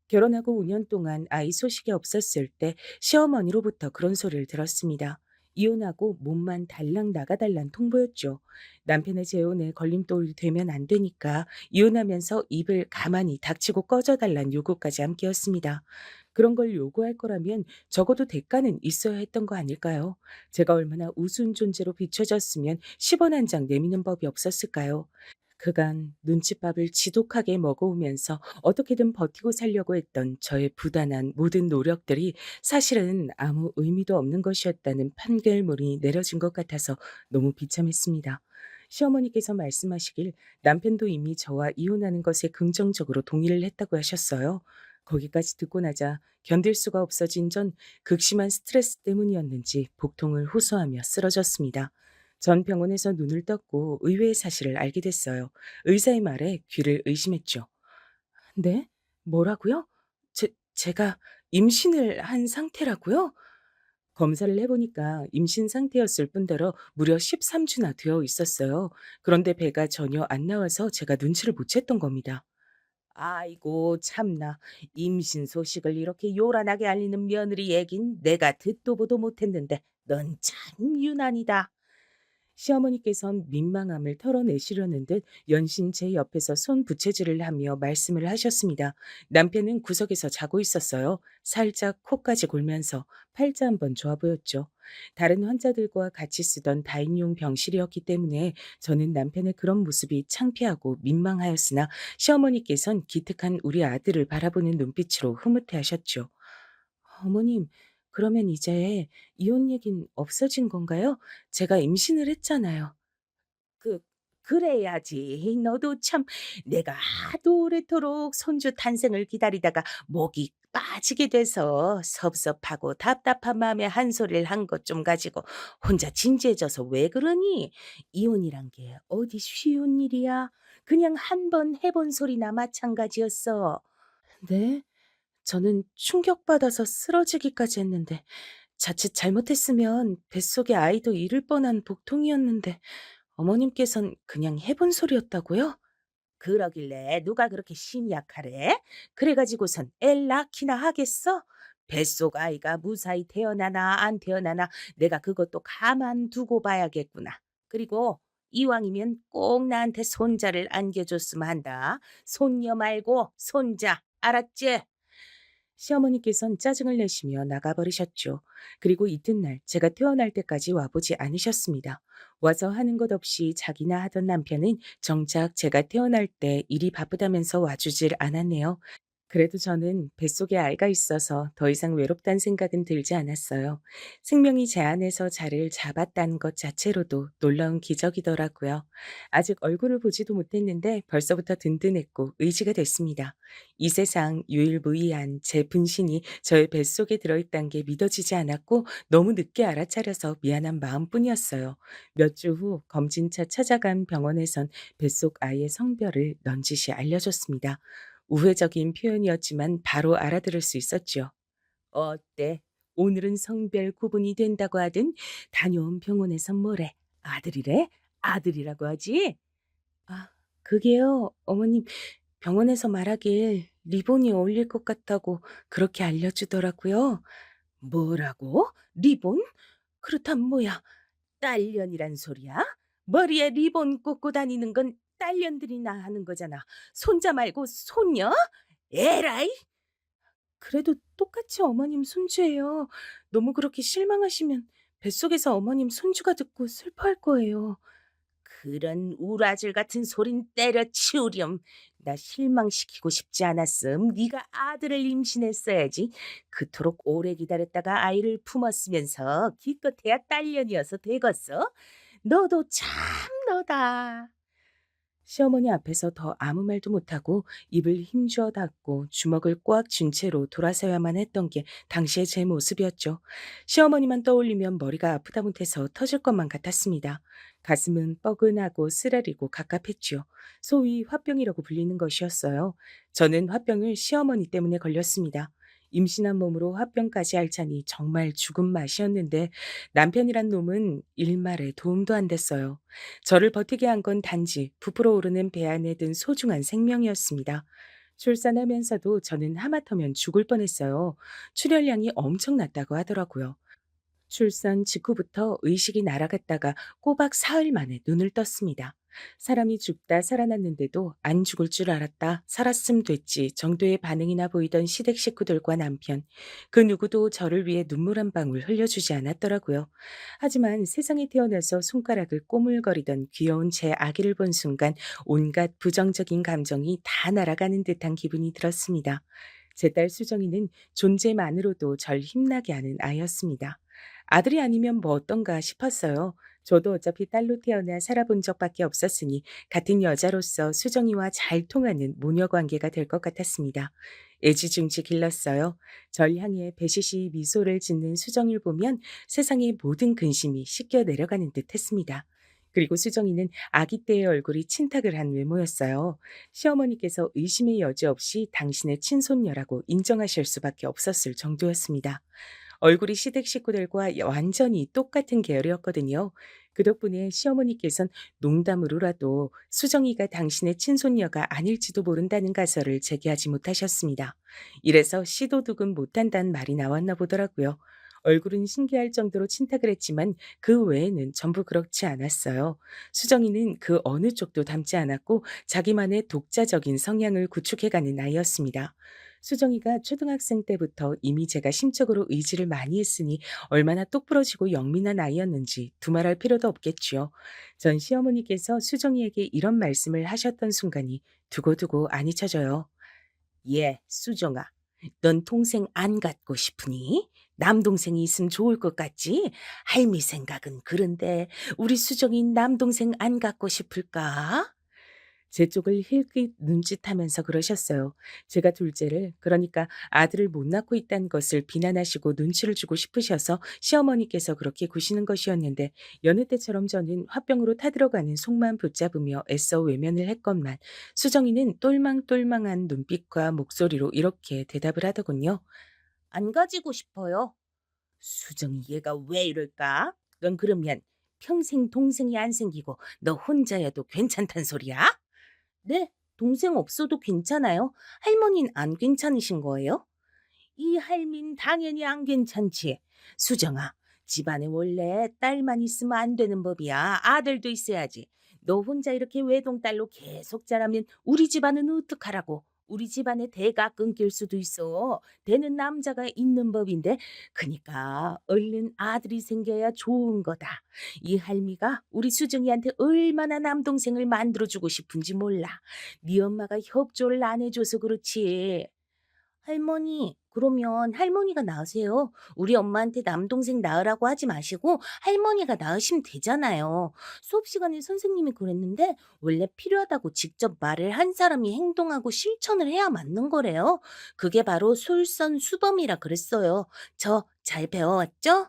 결혼하고 5년 동안 아이 소식이 없었을 때 시어머니로부터 그런 소리를 들었습니다. 이혼하고 몸만 달랑 나가달란 통보였죠. 남편의 재혼에 걸림돌이 되면 안 되니까 이혼하면서 입을 가만히 닥치고 꺼져달란 요구까지 함께였습니다. 그런 걸 요구할 거라면 적어도 대가는 있어야 했던 거 아닐까요? 제가 얼마나 우스운 존재로 비춰졌으면 10원 한 장 내미는 법이 없었을까요? 그간 눈칫밥을 지독하게 먹어오면서 어떻게든 버티고 살려고 했던 저의 부단한 모든 노력들이 사실은 아무 의미도 없는 것이었다는 판결문이 내려진 것 같아서 너무 비참했습니다. 시어머니께서 말씀하시길 남편도 이미 저와 이혼하는 것에 긍정적으로 동의를 했다고 하셨어요. 거기까지 듣고 나자 견딜 수가 없어진 전 극심한 스트레스 때문이었는지 복통을 호소하며 쓰러졌습니다. 전 병원에서 눈을 떴고 의외의 사실을 알게 됐어요. 의사의 말에 귀를 의심했죠. 네? 뭐라고요? 제가 임신을 한 상태라고요? 검사를 해보니까 임신 상태였을 뿐더러 무려 13주나 되어 있었어요. 그런데 배가 전혀 안 나와서 제가 눈치를 못 챘던 겁니다. 아이고 참나. 임신 소식을 이렇게 요란하게 알리는 며느리 얘긴 내가 듣도 보도 못했는데 넌 참 유난이다. 시어머니께선 민망함을 털어내시려는 듯 연신 제 옆에서 손 부채질을 하며 말씀을 하셨습니다. 남편은 구석에서 자고 있었어요. 살짝 코까지 골면서 팔자 한번 좋아 보였죠. 다른 환자들과 같이 쓰던 다인용 병실이었기 때문에 저는 남편의 그런 모습이 창피하고 민망하였으나 시어머니께선 기특한 우리 아들을 바라보는 눈빛으로 흐뭇해 하셨죠. 어머님, 그러면 이제 이혼 얘긴 없어진 건가요? 제가 임신을 했잖아요. 그 그래야지. 너도 참 내가 하도 오래도록 손주 탄생을 기다리다가 목이 빠지게 돼서 섭섭하고 답답한 마음에 한 소리를 한 것 좀 가지고 혼자 진지해져서 왜 그러니? 이혼이란 게 어디 쉬운 일이야? 그냥 한 번 해본 소리나 마찬가지였어. 네? 저는 충격받아서 쓰러지기까지 했는데 자칫 잘못했으면 뱃속의 아이도 잃을 뻔한 복통이었는데 어머님께선 그냥 해본 소리였다고요? 그러길래 누가 그렇게 심약하래? 그래가지고선 애 낳기나 하겠어? 뱃속 아이가 무사히 태어나나 안 태어나나 내가 그것도 가만 두고 봐야겠구나. 그리고 이왕이면 꼭 나한테 손자를 안겨줬으면 한다. 손녀 말고 손자. 알았지? 시어머니께선 짜증을 내시며 나가버리셨죠. 그리고 이튿날 제가 태어날 때까지 와보지 않으셨습니다. 와서 하는 것 없이 자기나 하던 남편은 정작 제가 태어날 때 일이 바쁘다면서 와주질 않았네요. 그래도 저는 뱃속에 아이가 있어서 더 이상 외롭다는 생각은 들지 않았어요. 생명이 제 안에서 자리를 잡았다는 것 자체로도 놀라운 기적이더라고요. 아직 얼굴을 보지도 못했는데 벌써부터 든든했고 의지가 됐습니다. 이 세상 유일무이한 제 분신이 저의 뱃속에 들어있다는 게 믿어지지 않았고 너무 늦게 알아차려서 미안한 마음뿐이었어요. 몇 주 후 검진차 찾아간 병원에선 뱃속 아이의 성별을 넌지시 알려줬습니다. 우회적인 표현이었지만 바로 알아들을 수 있었지요. "어때? 오늘은 성별 구분이 된다고 하든 다녀온 병원에선 뭐래? 아들이래? 아들이라고 하지?" "아, 그게요. 어머님 병원에서 말하길 리본이 어울릴 것 같다고 그렇게 알려주더라고요." "뭐라고? 리본? 그렇다면 뭐야? 딸년이란 소리야? 머리에 리본 꽂고 다니는 건 딸년들이나 하는 거잖아. 손자 말고 손녀? 에라이!" "그래도 똑같이 어머님 손주예요. 너무 그렇게 실망하시면 뱃속에서 어머님 손주가 듣고 슬퍼할 거예요." "그런 우라질 같은 소린 때려치우렴. 나 실망시키고 싶지 않았음. 네가 아들을 임신했어야지. 그토록 오래 기다렸다가 아이를 품었으면서 기껏해야 딸년이어서 되겠어? 너도 참 너다." 시어머니 앞에서 더 아무 말도 못하고 입을 힘주어 닫고 주먹을 꽉 쥔 채로 돌아서야만 했던 게 당시의 제 모습이었죠. 시어머니만 떠올리면 머리가 아프다 못해서 터질 것만 같았습니다. 가슴은 뻐근하고 쓰라리고 갑갑했지요. 소위 화병이라고 불리는 것이었어요. 저는 화병을 시어머니 때문에 걸렸습니다. 임신한 몸으로 화병까지 앓자니 정말 죽은 맛이었는데 남편이란 놈은 일말에 도움도 안 됐어요. 저를 버티게 한 건 단지 부풀어 오르는 배 안에 든 소중한 생명이었습니다. 출산하면서도 저는 하마터면 죽을 뻔했어요. 출혈량이 엄청났다고 하더라고요. 출산 직후부터 의식이 날아갔다가 꼬박 사흘 만에 눈을 떴습니다. 사람이 죽다 살아났는데도 안 죽을 줄 알았다, 살았음 됐지 정도의 반응이나 보이던 시댁 식구들과 남편, 그 누구도 저를 위해 눈물 한 방울 흘려주지 않았더라고요. 하지만 세상에 태어나서 손가락을 꼬물거리던 귀여운 제 아기를 본 순간 온갖 부정적인 감정이 다 날아가는 듯한 기분이 들었습니다. 제 딸 수정이는 존재만으로도 절 힘나게 하는 아이였습니다. 아들이 아니면 뭐 어떤가 싶었어요. 저도 어차피 딸로 태어나 살아본 적밖에 없었으니 같은 여자로서 수정이와 잘 통하는 모녀 관계가 될 것 같았습니다. 애지중지 길렀어요. 절 향해 배시시 미소를 짓는 수정이를 보면 세상의 모든 근심이 씻겨 내려가는 듯 했습니다. 그리고 수정이는 아기 때의 얼굴이 친탁을 한 외모였어요. 시어머니께서 의심의 여지 없이 당신의 친손녀라고 인정하실 수밖에 없었을 정도였습니다. 얼굴이 시댁 식구들과 완전히 똑같은 계열이었거든요. 그 덕분에 시어머니께선 농담으로라도 수정이가 당신의 친손녀가 아닐지도 모른다는 가설을 제기하지 못하셨습니다. 이래서 시도둑은 못한다는 말이 나왔나 보더라고요. 얼굴은 신기할 정도로 친탁을 했지만 그 외에는 전부 그렇지 않았어요. 수정이는 그 어느 쪽도 닮지 않았고 자기만의 독자적인 성향을 구축해가는 아이였습니다. 수정이가 초등학생 때부터 이미 제가 심적으로 의지를 많이 했으니 얼마나 똑부러지고 영민한 아이였는지 두말할 필요도 없겠지요. 전 시어머니께서 수정이에게 이런 말씀을 하셨던 순간이 두고두고 안 잊혀져요. "예, 수정아. 넌 동생 안 갖고 싶으니? 남동생이 있으면 좋을 것 같지? 할미 생각은 그런데 우리 수정이 남동생 안 갖고 싶을까?" 제 쪽을 힐끗 눈짓하면서 그러셨어요. 제가 둘째를, 그러니까 아들을 못 낳고 있다는 것을 비난하시고 눈치를 주고 싶으셔서 시어머니께서 그렇게 구시는 것이었는데 여느 때처럼 저는 화병으로 타들어가는 속만 붙잡으며 애써 외면을 했건만 수정이는 똘망똘망한 눈빛과 목소리로 이렇게 대답을 하더군요. "안 가지고 싶어요." 수정이 얘가 왜 이럴까? 넌 그러면 평생 동생이 안 생기고 너 혼자여도 괜찮단 소리야? "네. 동생 없어도 괜찮아요. 할머니는 안 괜찮으신 거예요?" "이 할민 당연히 안 괜찮지. 수정아, 집안에 원래 딸만 있으면 안 되는 법이야. 아들도 있어야지. 너 혼자 이렇게 외동딸로 계속 자라면 우리 집안은 어떡하라고. 우리 집안의 대가 끊길 수도 있어. 되는 남자가 있는 법인데 그니까 얼른 아들이 생겨야 좋은 거다. 이 할미가 우리 수정이한테 얼마나 남동생을 만들어주고 싶은지 몰라. 네 엄마가 협조를 안 해줘서 그렇지." 할머니, 그러면 할머니가 낳으세요. 우리 엄마한테 남동생 낳으라고 하지 마시고 할머니가 낳으시면 되잖아요. 수업 시간에 선생님이 그랬는데 원래 필요하다고 직접 말을 한 사람이 행동하고 실천을 해야 맞는 거래요. 그게 바로 솔선수범이라 그랬어요. 저 잘 배워왔죠?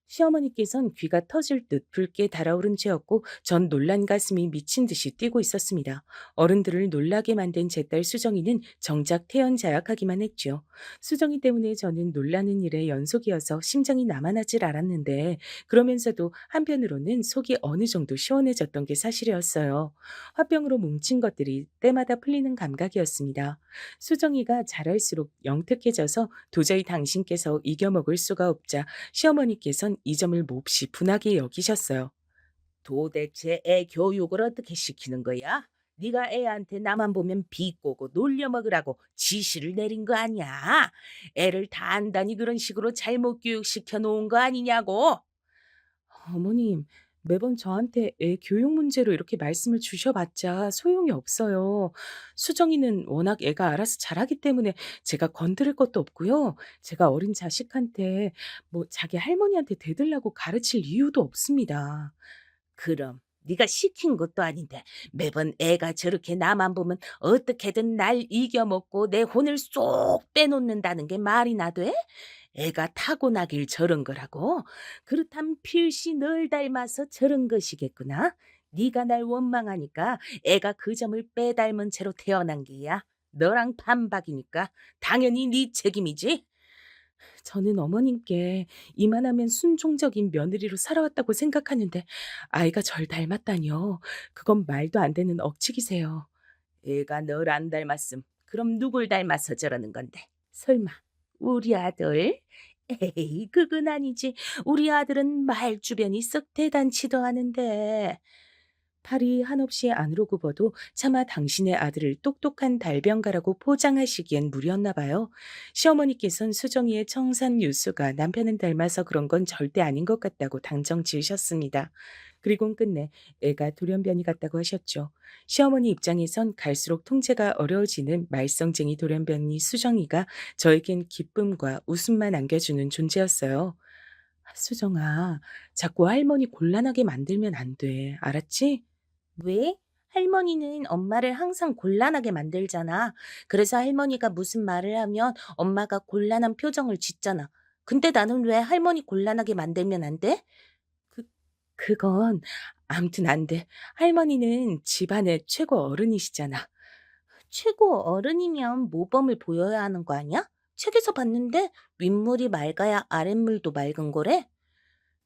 시어머니께선 귀가 터질 듯 붉게 달아오른 채였고 전 놀란 가슴이 미친 듯이 뛰고 있었습니다. 어른들을 놀라게 만든 제 딸 수정이는 정작 태연자약하기만 했죠. 수정이 때문에 저는 놀라는 일의 연속이어서 심장이 남아나질 않았는데 그러면서도 한편으로는 속이 어느 정도 시원해졌던 게 사실이었어요. 화병으로 뭉친 것들이 때마다 풀리는 감각이었습니다. 수정이가 자랄수록 영특해져서 도저히 당신께서 이겨먹을 수가 없자 시어머니께선 이 점을 몹시 분하게 여기셨어요. 도대체 애 교육을 어떻게 시키는 거야? 네가 애한테 나만 보면 비꼬고 놀려먹으라고 지시를 내린 거 아니야? 애를 단단히 그런 식으로 잘못 교육시켜 놓은 거 아니냐고? 어머님, 매번 저한테 애 교육 문제로 이렇게 말씀을 주셔봤자 소용이 없어요. 수정이는 워낙 애가 알아서 잘하기 때문에 제가 건드릴 것도 없고요. 제가 어린 자식한테 뭐 자기 할머니한테 대들라고 가르칠 이유도 없습니다. 그럼 네가 시킨 것도 아닌데 매번 애가 저렇게 나만 보면 어떻게든 날 이겨먹고 내 혼을 쏙 빼놓는다는 게 말이나 돼? 애가 타고나길 저런 거라고? 그렇다면 필시 널 닮아서 저런 것이겠구나. 네가 날 원망하니까 애가 그 점을 빼닮은 채로 태어난 게야. 너랑 반박이니까 당연히 네 책임이지. 저는 어머님께 이만하면 순종적인 며느리로 살아왔다고 생각하는데 아이가 절 닮았다니요. 그건 말도 안 되는 억측이세요. 애가 널 안 닮았음. 그럼 누굴 닮아서 저러는 건데? 설마 우리 아들? 에이, 그건 아니지. 우리 아들은 말주변이 썩 대단치도 않은데. 팔이 한없이 안으로 굽어도 차마 당신의 아들을 똑똑한 달변가라고 포장하시기엔 무리였나 봐요. 시어머니께선 수정이의 청산 유수가 남편을 닮아서 그런 건 절대 아닌 것 같다고 당정 지으셨습니다. 그리곤 끝내 애가 돌연변이 같다고 하셨죠. 시어머니 입장에선 갈수록 통제가 어려워지는 말썽쟁이 돌연변이 수정이가 저에겐 기쁨과 웃음만 안겨주는 존재였어요. 수정아, 자꾸 할머니 곤란하게 만들면 안 돼. 알았지? 왜? 할머니는 엄마를 항상 곤란하게 만들잖아. 그래서 할머니가 무슨 말을 하면 엄마가 곤란한 표정을 짓잖아. 근데 나는 왜 할머니 곤란하게 만들면 안 돼? 그, 그건 암튼 안 돼. 할머니는 집안의 최고 어른이시잖아. 최고 어른이면 모범을 보여야 하는 거 아니야? 책에서 봤는데 윗물이 맑아야 아랫물도 맑은 거래?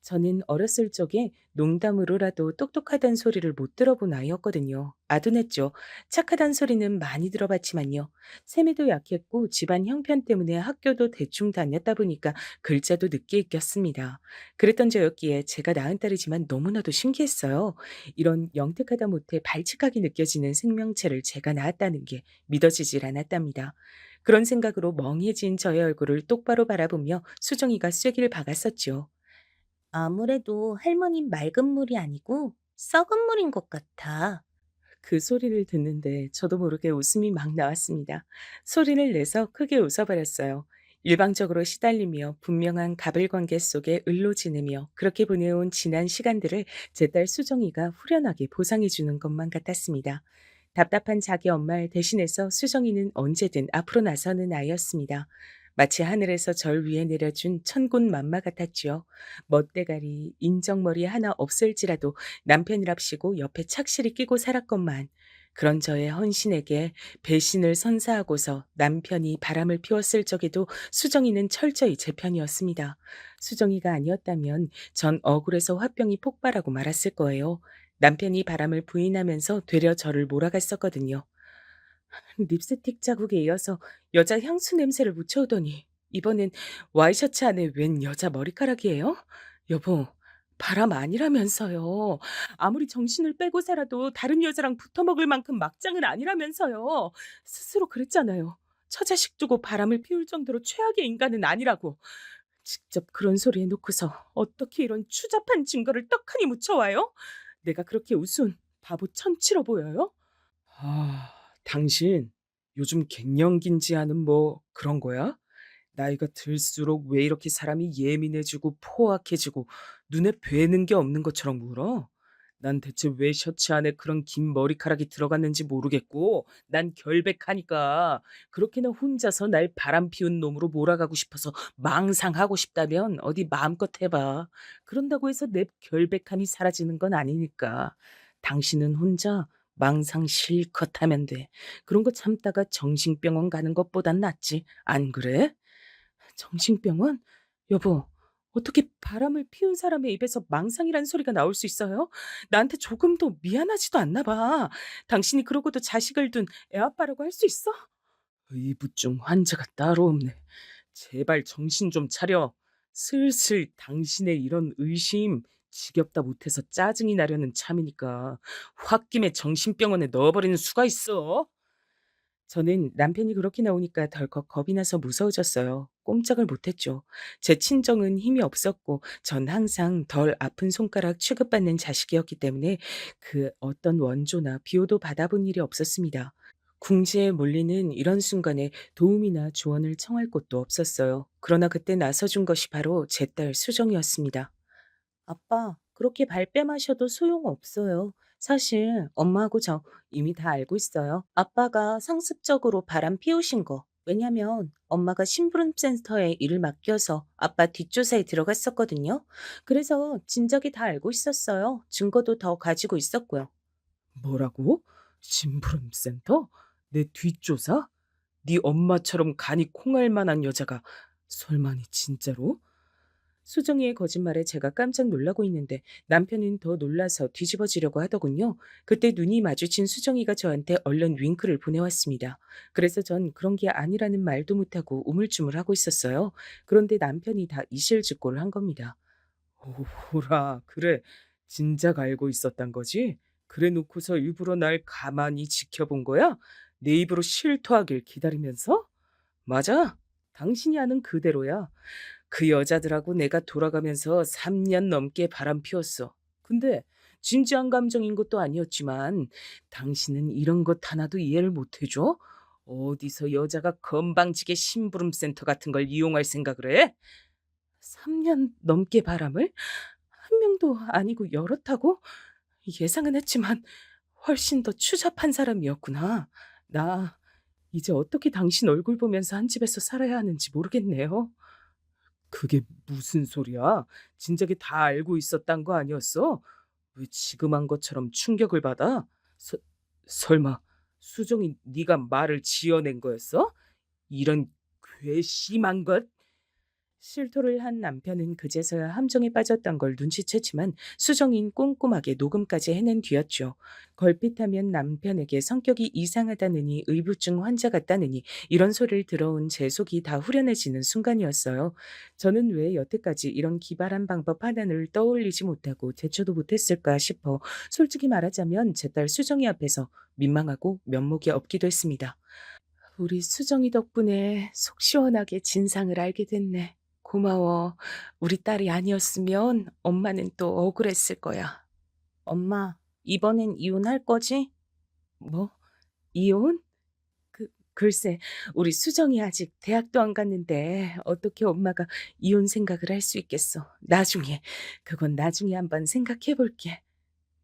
저는 어렸을 적에 농담으로라도 똑똑하단 소리를 못 들어본 아이였거든요. 아둔했죠. 착하단 소리는 많이 들어봤지만요. 세미도 약했고 집안 형편 때문에 학교도 대충 다녔다 보니까 글자도 늦게 익혔습니다. 그랬던 저였기에 제가 낳은 딸이지만 너무나도 신기했어요. 이런 영특하다 못해 발칙하게 느껴지는 생명체를 제가 낳았다는 게 믿어지질 않았답니다. 그런 생각으로 멍해진 저의 얼굴을 똑바로 바라보며 수정이가 쐐기를 박았었죠. 아무래도 할머니 맑은 물이 아니고 썩은 물인 것 같아. 그 소리를 듣는데 저도 모르게 웃음이 막 나왔습니다. 소리를 내서 크게 웃어버렸어요. 일방적으로 시달리며 분명한 가불관계 속에 을로지내며 그렇게 보내온 지난 시간들을 제 딸 수정이가 후련하게 보상해주는 것만 같았습니다. 답답한 자기 엄마를 대신해서 수정이는 언제든 앞으로 나서는 아이였습니다. 마치 하늘에서 절 위에 내려준 천군 만마 같았지요. 멋대가리, 인정머리 하나 없을지라도 남편이랍시고 옆에 착실히 끼고 살았건만 그런 저의 헌신에게 배신을 선사하고서 남편이 바람을 피웠을 적에도 수정이는 철저히 제 편이었습니다. 수정이가 아니었다면 전 억울해서 화병이 폭발하고 말았을 거예요. 남편이 바람을 부인하면서 되려 저를 몰아갔었거든요. 립스틱 자국에 이어서 여자 향수 냄새를 묻혀오더니 이번엔 와이셔츠 안에 웬 여자 머리카락이에요? 여보, 바람 아니라면서요. 아무리 정신을 빼고 살아도 다른 여자랑 붙어먹을 만큼 막장은 아니라면서요. 스스로 그랬잖아요. 처자식 두고 바람을 피울 정도로 최악의 인간은 아니라고. 직접 그런 소리 해놓고서 어떻게 이런 추잡한 증거를 떡하니 묻혀와요? 내가 그렇게 우스운 바보 천치로 보여요? 당신 요즘 갱년기인지 뭐 그런 거야? 나이가 들수록 왜 이렇게 사람이 예민해지고 포악해지고 눈에 뵈는 게 없는 것처럼 굴어? 난 대체 왜 셔츠 안에 그런 긴 머리카락이 들어갔는지 모르겠고 난 결백하니까 그렇게나 혼자서 날 바람 피운 놈으로 몰아가고 싶어서 망상하고 싶다면 어디 마음껏 해봐. 그런다고 해서 내 결백함이 사라지는 건 아니니까. 당신은 혼자 망상 실컷 하면 돼. 그런 거 참다가 정신병원 가는 것보단 낫지. 안 그래? 정신병원? 여보, 어떻게 바람을 피운 사람의 입에서 망상이란 소리가 나올 수 있어요? 나한테 조금도 미안하지도 않나 봐. 당신이 그러고도 자식을 둔 애아빠라고 할 수 있어? 의부증 환자가 따로 없네. 제발 정신 좀 차려. 슬슬 당신의 이런 의심 지겹다 못해서 짜증이 나려는 참이니까 홧김에 정신병원에 넣어버리는 수가 있어. 저는 남편이 그렇게 나오니까 덜컥 겁이 나서 무서워졌어요. 꼼짝을 못했죠. 제 친정은 힘이 없었고 전 항상 덜 아픈 손가락 취급받는 자식이었기 때문에 그 어떤 원조나 비호도 받아본 일이 없었습니다. 궁지에 몰리는 이런 순간에 도움이나 조언을 청할 곳도 없었어요. 그러나 그때 나서준 것이 바로 제 딸 수정이었습니다. 아빠, 그렇게 발뺌하셔도 소용없어요. 사실 엄마하고 저 이미 다 알고 있어요. 아빠가 상습적으로 바람 피우신 거. 왜냐면 엄마가 심부름센터에 일을 맡겨서 아빠 뒷조사에 들어갔었거든요. 그래서 진작에 다 알고 있었어요. 증거도 더 가지고 있었고요. 뭐라고? 심부름센터? 내 뒷조사? 네 엄마처럼 간이 콩알 만한 여자가 설마니 진짜로? 수정이의 거짓말에 제가 깜짝 놀라고 있는데 남편은 더 놀라서 뒤집어지려고 하더군요. 그때 눈이 마주친 수정이가 저한테 얼른 윙크를 보내왔습니다. 그래서 전 그런 게 아니라는 말도 못하고 우물쭈물하고 있었어요. 그런데 남편이 다 이실직고를 한 겁니다. 오라, 그래. 진작 알고 있었단 거지? 그래 놓고서 일부러 날 가만히 지켜본 거야? 내 입으로 실토하길 기다리면서? 맞아. 당신이 아는 그대로야. 그 여자들하고 내가 돌아가면서 3년 넘게 바람 피웠어. 근데 진지한 감정인 것도 아니었지만 당신은 이런 것 하나도 이해를 못 해줘? 어디서 여자가 건방지게 심부름센터 같은 걸 이용할 생각을 해? 3년 넘게 바람을? 한 명도 아니고 여럿하고? 예상은 했지만 훨씬 더 추잡한 사람이었구나. 나 이제 어떻게 당신 얼굴 보면서 한 집에서 살아야 하는지 모르겠네요. 그게 무슨 소리야? 진작에 다 알고 있었단 거 아니었어? 왜 지금 한 것처럼 충격을 받아? 설마 수정이 네가 말을 지어낸 거였어? 이런 괘씸한 것? 실토를 한 남편은 그제서야 함정에 빠졌던 걸 눈치챘지만 수정인 꼼꼼하게 녹음까지 해낸 뒤였죠. 걸핏하면 남편에게 성격이 이상하다느니 의부증 환자 같다느니 이런 소리를 들어온 제 속이 다 후련해지는 순간이었어요. 저는 왜 여태까지 이런 기발한 방법 하나를 떠올리지 못하고 제초도 못했을까 싶어 솔직히 말하자면 제 딸 수정이 앞에서 민망하고 면목이 없기도 했습니다. 우리 수정이 덕분에 속 시원하게 진상을 알게 됐네. 고마워. 우리 딸이 아니었으면 엄마는 또 억울했을 거야. 엄마, 이번엔 이혼할 거지? 뭐? 이혼? 글쎄, 우리 수정이 아직 대학도 안 갔는데 어떻게 엄마가 이혼 생각을 할 수 있겠어. 그건 나중에 한번 생각해 볼게.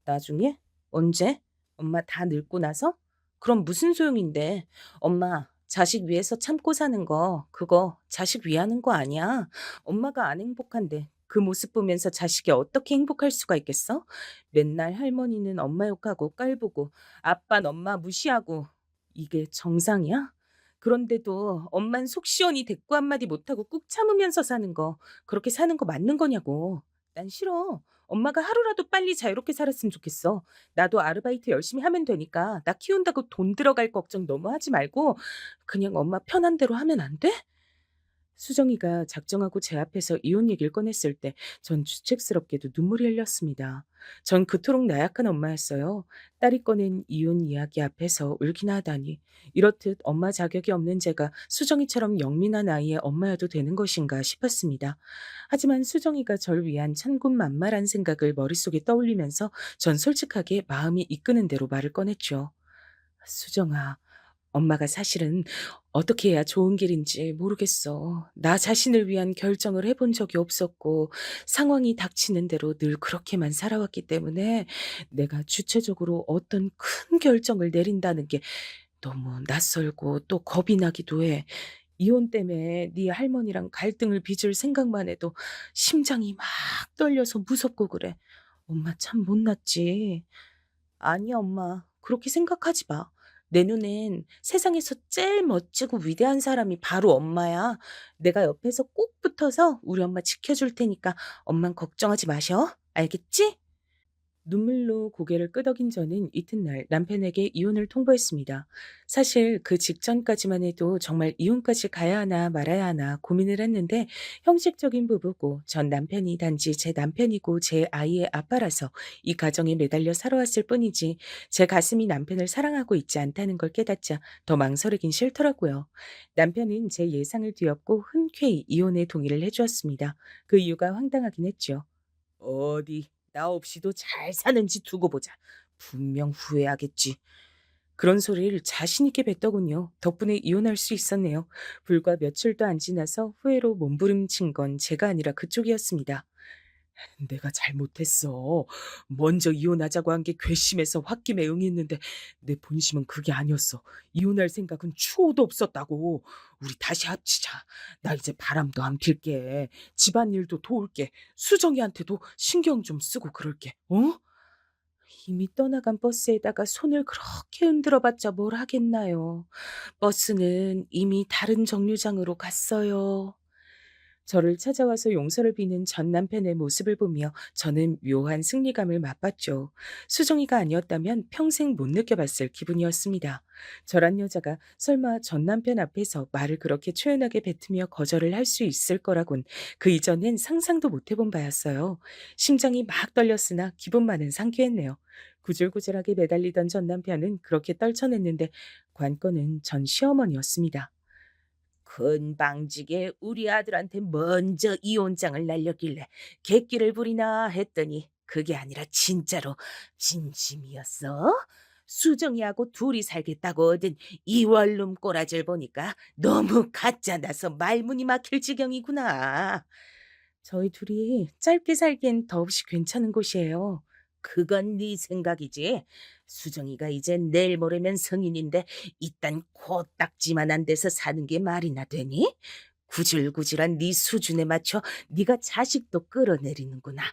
나중에? 언제? 엄마 다 늙고 나서? 그럼 무슨 소용인데? 엄마, 자식 위해서 참고 사는 거, 그거 자식 위하는 거 아니야. 엄마가 안 행복한데 그 모습 보면서 자식이 어떻게 행복할 수가 있겠어? 맨날 할머니는 엄마 욕하고 깔보고 아빠는 엄마 무시하고 이게 정상이야? 그런데도 엄만 속 시원히 대꾸 한마디 못하고 꾹 참으면서 사는 거, 그렇게 사는 거 맞는 거냐고. 난 싫어. 엄마가 하루라도 빨리 자유롭게 살았으면 좋겠어. 나도 아르바이트 열심히 하면 되니까 나 키운다고 돈 들어갈 걱정 너무 하지 말고 그냥 엄마 편한 대로 하면 안 돼? 수정이가 작정하고 제 앞에서 이혼 얘기를 꺼냈을 때 전 주책스럽게도 눈물이 흘렸습니다. 전 그토록 나약한 엄마였어요. 딸이 꺼낸 이혼 이야기 앞에서 울기나 하다니. 이렇듯 엄마 자격이 없는 제가 수정이처럼 영민한 아이의 엄마여도 되는 것인가 싶었습니다. 하지만 수정이가 절 위한 천군만마란 생각을 머릿속에 떠올리면서 전 솔직하게 마음이 이끄는 대로 말을 꺼냈죠. 수정아, 엄마가 사실은 어떻게 해야 좋은 길인지 모르겠어. 나 자신을 위한 결정을 해본 적이 없었고, 상황이 닥치는 대로 늘 그렇게만 살아왔기 때문에 내가 주체적으로 어떤 큰 결정을 내린다는 게 너무 낯설고 또 겁이 나기도 해. 이혼 때문에 네 할머니랑 갈등을 빚을 생각만 해도 심장이 막 떨려서 무섭고 그래. 엄마 참 못났지. 아니야, 엄마. 그렇게 생각하지 마. 내 눈엔 세상에서 제일 멋지고 위대한 사람이 바로 엄마야. 내가 옆에서 꼭 붙어서 우리 엄마 지켜줄 테니까 엄만 걱정하지 마셔. 알겠지? 눈물로 고개를 끄덕인 저는 이튿날 남편에게 이혼을 통보했습니다. 사실 그 직전까지만 해도 정말 이혼까지 가야 하나 말아야 하나 고민을 했는데 형식적인 부부고 전 남편이 단지 제 남편이고 제 아이의 아빠라서 이 가정에 매달려 살아왔을 뿐이지 제 가슴이 남편을 사랑하고 있지 않다는 걸 깨닫자 더 망설이긴 싫더라고요. 남편은 제 예상을 뒤엎고 흔쾌히 이혼에 동의를 해주었습니다. 그 이유가 황당하긴 했죠. 어디 나 없이도 잘 사는지 두고 보자. 분명 후회하겠지. 그런 소리를 자신 있게 뱉더군요. 덕분에 이혼할 수 있었네요. 불과 며칠도 안 지나서 후회로 몸부림친 건 제가 아니라 그쪽이었습니다. 내가 잘못했어. 먼저 이혼하자고 한 게 괘씸해서 홧김에 응했는데 내 본심은 그게 아니었어. 이혼할 생각은 추호도 없었다고. 우리 다시 합치자. 나 이제 바람도 안 필게. 집안일도 도울게. 수정이한테도 신경 좀 쓰고 그럴게. 어? 이미 떠나간 버스에다가 손을 그렇게 흔들어봤자 뭘 하겠나요. 버스는 이미 다른 정류장으로 갔어요. 저를 찾아와서 용서를 비는 전 남편의 모습을 보며 저는 묘한 승리감을 맛봤죠. 수정이가 아니었다면 평생 못 느껴봤을 기분이었습니다. 저란 여자가 설마 전 남편 앞에서 말을 그렇게 초연하게 뱉으며 거절을 할 수 있을 거라곤 그 이전엔 상상도 못 해본 바였어요. 심장이 막 떨렸으나 기분만은 상쾌했네요. 구질구질하게 매달리던 전 남편은 그렇게 떨쳐냈는데 관건은 전 시어머니였습니다. 건방지게 우리 아들한테 먼저 이혼장을 날렸길래 객기를 부리나 했더니 그게 아니라 진짜로 진심이었어? 수정이하고 둘이 살겠다고 얻은 이 원룸 꼬라지를 보니까 너무 가짜나서 말문이 막힐 지경이구나. 저희 둘이 짧게 살기엔 더없이 괜찮은 곳이에요. 그건 네 생각이지. 수정이가 이제 내일 모레면 성인인데 이딴 코딱지만한 데서 사는 게 말이나 되니? 구질구질한 네 수준에 맞춰 네가 자식도 끌어내리는구나.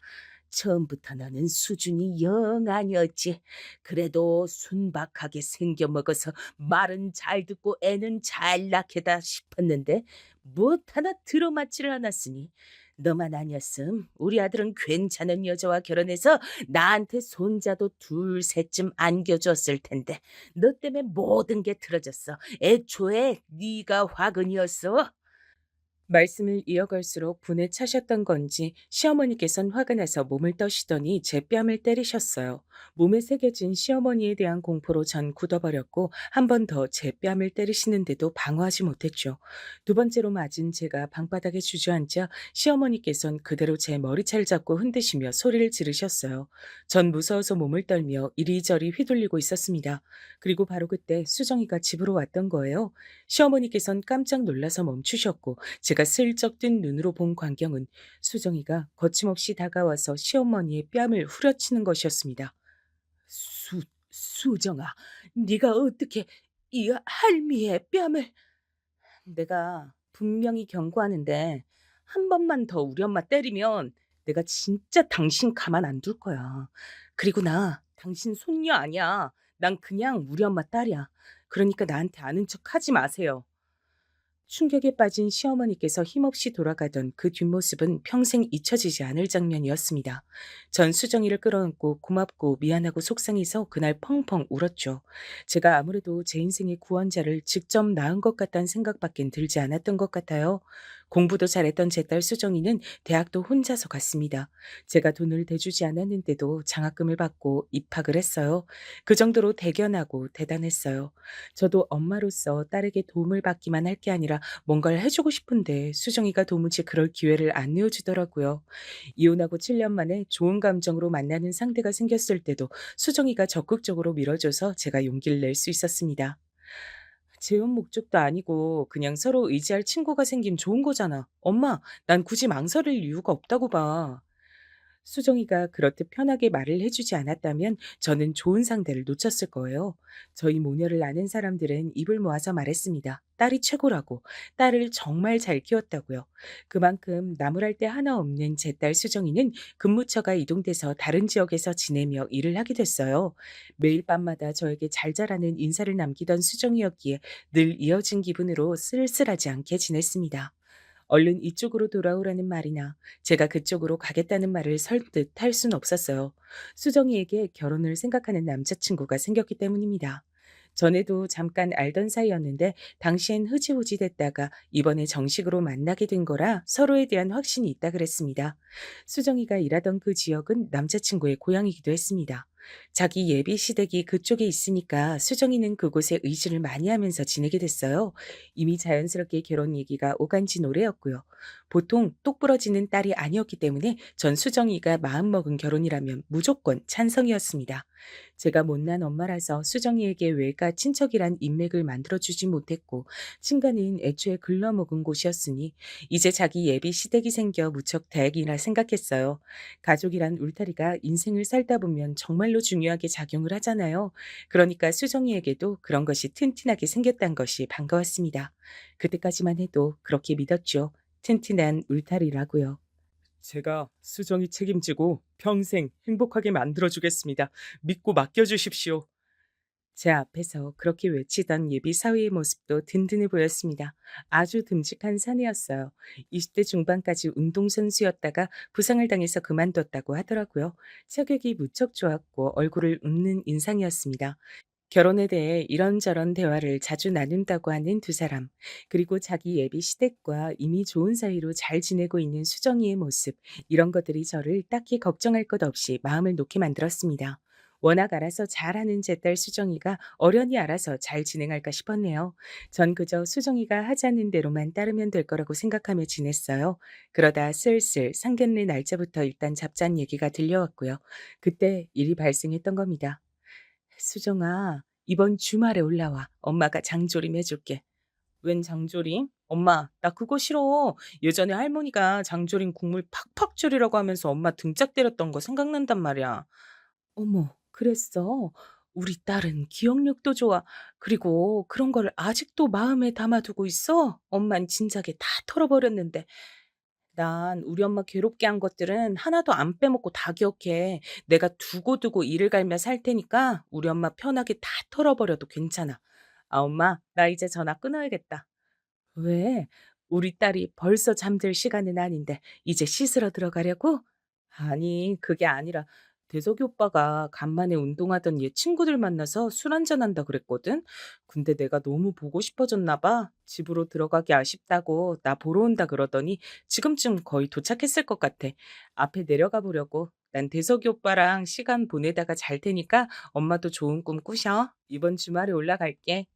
처음부터 너는 수준이 영 아니었지. 그래도 순박하게 생겨먹어서 말은 잘 듣고 애는 잘 낳게다 싶었는데 못 하나 들어맞지를 않았으니 너만 아니었음 우리 아들은 괜찮은 여자와 결혼해서 나한테 손자도 둘 셋쯤 안겨줬을 텐데 너 때문에 모든 게 틀어졌어. 애초에 네가 화근이었어. 말씀을 이어갈수록 분에 차셨던 건지 시어머니께선 화가 나서 몸을 떠시더니 제 뺨을 때리셨어요. 몸에 새겨진 시어머니에 대한 공포로 전 굳어버렸고 한 번 더 제 뺨을 때리시는데도 방어하지 못했죠. 두 번째로 맞은 제가 방바닥에 주저앉자 시어머니께선 그대로 제 머리채를 잡고 흔드시며 소리를 지르셨어요. 전 무서워서 몸을 떨며 이리저리 휘둘리고 있었습니다. 그리고 바로 그때 수정이가 집으로 왔던 거예요. 시어머니께선 깜짝 놀라서 멈추셨고 제가 슬쩍 뜬 눈으로 본 광경은 수정이가 거침없이 다가와서 시어머니의 뺨을 후려치는 것이었습니다. 수정아, 네가 어떻게 이 할미의 뺨을... 내가 분명히 경고하는데 한 번만 더 우리 엄마 때리면 내가 진짜 당신 가만 안 둘 거야. 그리고 나 당신 손녀 아니야. 난 그냥 우리 엄마 딸이야. 그러니까 나한테 아는 척 하지 마세요. 충격에 빠진 시어머니께서 힘없이 돌아가던 그 뒷모습은 평생 잊혀지지 않을 장면이었습니다. 전 수정이를 끌어안고 고맙고 미안하고 속상해서 그날 펑펑 울었죠. 제가 아무래도 제 인생의 구원자를 직접 낳은 것 같다는 생각밖엔 들지 않았던 것 같아요. 공부도 잘했던 제 딸 수정이는 대학도 혼자서 갔습니다. 제가 돈을 대주지 않았는데도 장학금을 받고 입학을 했어요. 그 정도로 대견하고 대단했어요. 저도 엄마로서 딸에게 도움을 받기만 할 게 아니라 뭔가를 해주고 싶은데 수정이가 도무지 그럴 기회를 안 내어주더라고요. 이혼하고 7년 만에 좋은 감정으로 만나는 상대가 생겼을 때도 수정이가 적극적으로 밀어줘서 제가 용기를 낼 수 있었습니다. 재혼 목적도 아니고 그냥 서로 의지할 친구가 생긴 좋은 거잖아. 엄마, 난 굳이 망설일 이유가 없다고 봐. 수정이가 그렇듯 편하게 말을 해주지 않았다면 저는 좋은 상대를 놓쳤을 거예요. 저희 모녀를 아는 사람들은 입을 모아서 말했습니다. 딸이 최고라고, 딸을 정말 잘 키웠다고요. 그만큼 나무랄 데 하나 없는 제 딸 수정이는 근무처가 이동돼서 다른 지역에서 지내며 일을 하게 됐어요. 매일 밤마다 저에게 잘 자라는 인사를 남기던 수정이었기에 늘 이어진 기분으로 쓸쓸하지 않게 지냈습니다. 얼른 이쪽으로 돌아오라는 말이나 제가 그쪽으로 가겠다는 말을 설득 할 순 없었어요. 수정이에게 결혼을 생각하는 남자친구가 생겼기 때문입니다. 전에도 잠깐 알던 사이였는데 당시엔 흐지부지 됐다가 이번에 정식으로 만나게 된 거라 서로에 대한 확신이 있다 그랬습니다. 수정이가 일하던 그 지역은 남자친구의 고향이기도 했습니다. 자기 예비 시댁이 그쪽에 있으니까 수정이는 그곳에 의지를 많이 하면서 지내게 됐어요. 이미 자연스럽게 결혼 얘기가 오간 지 오래였고요. 보통 똑부러지는 딸이 아니었기 때문에 전 수정이가 마음먹은 결혼이라면 무조건 찬성이었습니다. 제가 못난 엄마라서 수정이에게 외가 친척이란 인맥을 만들어주지 못했고 친가는 애초에 글러먹은 곳이었으니 이제 자기 예비 시댁이 생겨 무척 다행이라 생각했어요. 가족이란 울타리가 인생을 살다 보면 정말로 중요하게 작용을 하잖아요. 그러니까 수정이에게도 그런 것이 튼튼하게 생겼단 것이 반가웠습니다. 그때까지만 해도 그렇게 믿었죠. 튼튼한 울타리라고요. 제가 수정이 책임지고 평생 행복하게 만들어주겠습니다. 믿고 맡겨주십시오. 제 앞에서 그렇게 외치던 예비 사위의 모습도 든든해 보였습니다. 아주 듬직한 사내였어요. 20대 중반까지 운동선수였다가 부상을 당해서 그만뒀다고 하더라고요. 체격이 무척 좋았고 얼굴을 웃는 인상이었습니다. 결혼에 대해 이런저런 대화를 자주 나눈다고 하는 두 사람, 그리고 자기 예비 시댁과 이미 좋은 사이로 잘 지내고 있는 수정이의 모습, 이런 것들이 저를 딱히 걱정할 것 없이 마음을 놓게 만들었습니다. 워낙 알아서 잘하는 제 딸 수정이가 어련히 알아서 잘 진행할까 싶었네요. 전 그저 수정이가 하자는 대로만 따르면 될 거라고 생각하며 지냈어요. 그러다 슬슬 상견례 날짜부터 일단 잡자는 얘기가 들려왔고요. 그때 일이 발생했던 겁니다. 수정아, 이번 주말에 올라와. 엄마가 장조림 해줄게. 웬 장조림? 엄마, 나 그거 싫어. 예전에 할머니가 장조림 국물 팍팍 졸이라고 하면서 엄마 등짝 때렸던 거 생각난단 말이야. 어머, 그랬어? 우리 딸은 기억력도 좋아. 그리고 그런 걸 아직도 마음에 담아두고 있어? 엄만 진작에 다 털어버렸는데. 난 우리 엄마 괴롭게 한 것들은 하나도 안 빼먹고 다 기억해. 내가 두고두고 이를 갈며 살 테니까 우리 엄마 편하게 다 털어버려도 괜찮아. 아, 엄마, 나 이제 전화 끊어야겠다. 왜? 우리 딸이 벌써 잠들 시간은 아닌데 이제 씻으러 들어가려고? 아니, 그게 아니라 대석이 오빠가 간만에 운동하던 얘 친구들 만나서 술 한잔 한다 그랬거든? 근데 내가 너무 보고 싶어졌나 봐. 집으로 들어가기 아쉽다고 나 보러 온다 그러더니 지금쯤 거의 도착했을 것 같아. 앞에 내려가 보려고. 난 대석이 오빠랑 시간 보내다가 잘 테니까 엄마도 좋은 꿈 꾸셔. 이번 주말에 올라갈게.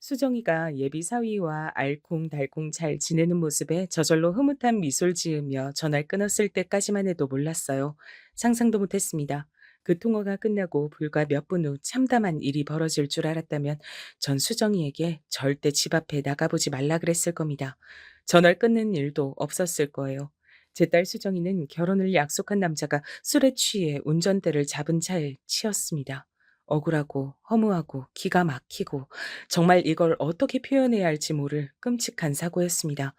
수정이가 예비 사위와 알콩달콩 잘 지내는 모습에 저절로 흐뭇한 미소를 지으며 전화를 끊었을 때까지만 해도 몰랐어요. 상상도 못했습니다. 그 통화가 끝나고 불과 몇 분 후 참담한 일이 벌어질 줄 알았다면 전 수정이에게 절대 집 앞에 나가보지 말라 그랬을 겁니다. 전화를 끊는 일도 없었을 거예요. 제 딸 수정이는 결혼을 약속한 남자가 술에 취해 운전대를 잡은 차에 치였습니다. 억울하고 허무하고 기가 막히고 정말 이걸 어떻게 표현해야 할지 모를 끔찍한 사고였습니다.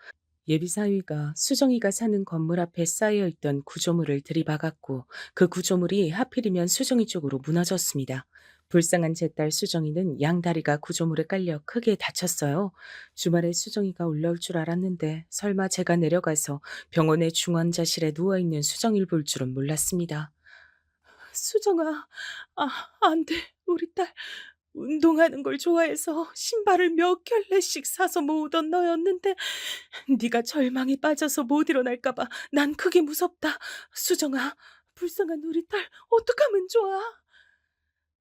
예비 사위가 수정이가 사는 건물 앞에 쌓여 있던 구조물을 들이박았고 그 구조물이 하필이면 수정이 쪽으로 무너졌습니다. 불쌍한 제 딸 수정이는 양다리가 구조물에 깔려 크게 다쳤어요. 주말에 수정이가 올라올 줄 알았는데 설마 제가 내려가서 병원의 중환자실에 누워있는 수정이를 볼 줄은 몰랐습니다. 수정아, 아, 안 돼. 우리 딸 운동하는 걸 좋아해서 신발을 몇 켤레씩 사서 모으던 너였는데 네가 절망에 빠져서 못 일어날까 봐 난 그게 무섭다. 수정아, 불쌍한 우리 딸 어떡하면 좋아?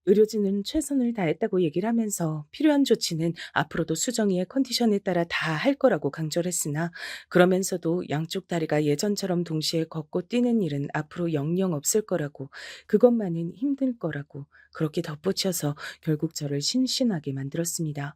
의료진은 최선을 다했다고 얘기를 하면서 필요한 조치는 앞으로도 수정이의 컨디션에 따라 다 할 거라고 강조를 했으나 그러면서도 양쪽 다리가 예전처럼 동시에 걷고 뛰는 일은 앞으로 영영 없을 거라고 그것만은 힘들 거라고 그렇게 덧붙여서 결국 저를 심신하게 만들었습니다.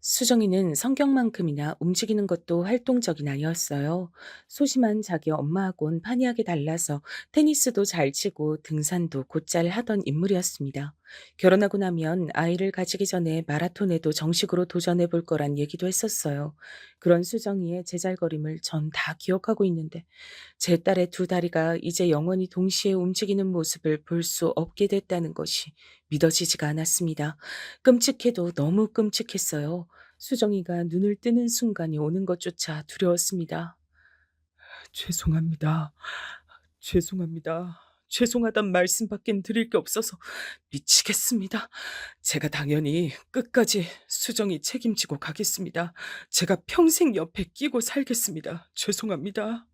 수정이는 성격만큼이나 움직이는 것도 활동적인 아이였어요. 소심한 자기 엄마하고는 판이하게 달라서 테니스도 잘 치고 등산도 곧잘 하던 인물이었습니다. 결혼하고 나면 아이를 가지기 전에 마라톤에도 정식으로 도전해 볼 거란 얘기도 했었어요. 그런 수정이의 제잘거림을 전 다 기억하고 있는데 제 딸의 두 다리가 이제 영원히 동시에 움직이는 모습을 볼 수 없게 됐다는 것이 믿어지지가 않았습니다. 끔찍해도 너무 끔찍했어요. 수정이가 눈을 뜨는 순간이 오는 것조차 두려웠습니다. 죄송합니다. 죄송합니다. 죄송하단 말씀밖엔 드릴 게 없어서 미치겠습니다. 제가 당연히 끝까지 수정이 책임지고 가겠습니다. 제가 평생 옆에 끼고 살겠습니다. 죄송합니다.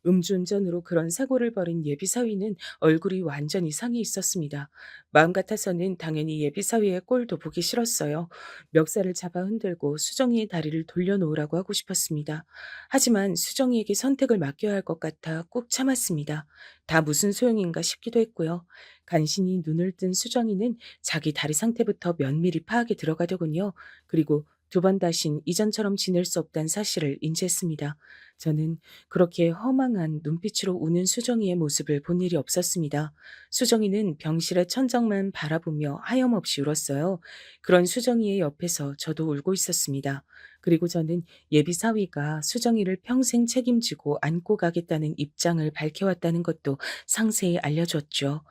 음주운전으로 그런 사고를 벌인 예비사위는 얼굴이 완전히 상해 있었습니다. 마음 같아서는 당연히 예비사위의 꼴도 보기 싫었어요. 멱살을 잡아 흔들고 수정이의 다리를 돌려놓으라고 하고 싶었습니다. 하지만 수정이에게 선택을 맡겨야 할 것 같아 꾹 참았습니다. 다 무슨 소용인가 싶기도 했고요. 간신히 눈을 뜬 수정이는 자기 다리 상태부터 면밀히 파악에 들어가더군요. 그리고 두 번 다신 이전처럼 지낼 수 없다는 사실을 인지했습니다. 저는 그렇게 허망한 눈빛으로 우는 수정이의 모습을 본 일이 없었습니다. 수정이는 병실의 천장만 바라보며 하염없이 울었어요. 그런 수정이의 옆에서 저도 울고 있었습니다. 그리고 저는 예비 사위가 수정이를 평생 책임지고 안고 가겠다는 입장을 밝혀왔다는 것도 상세히 알려줬죠.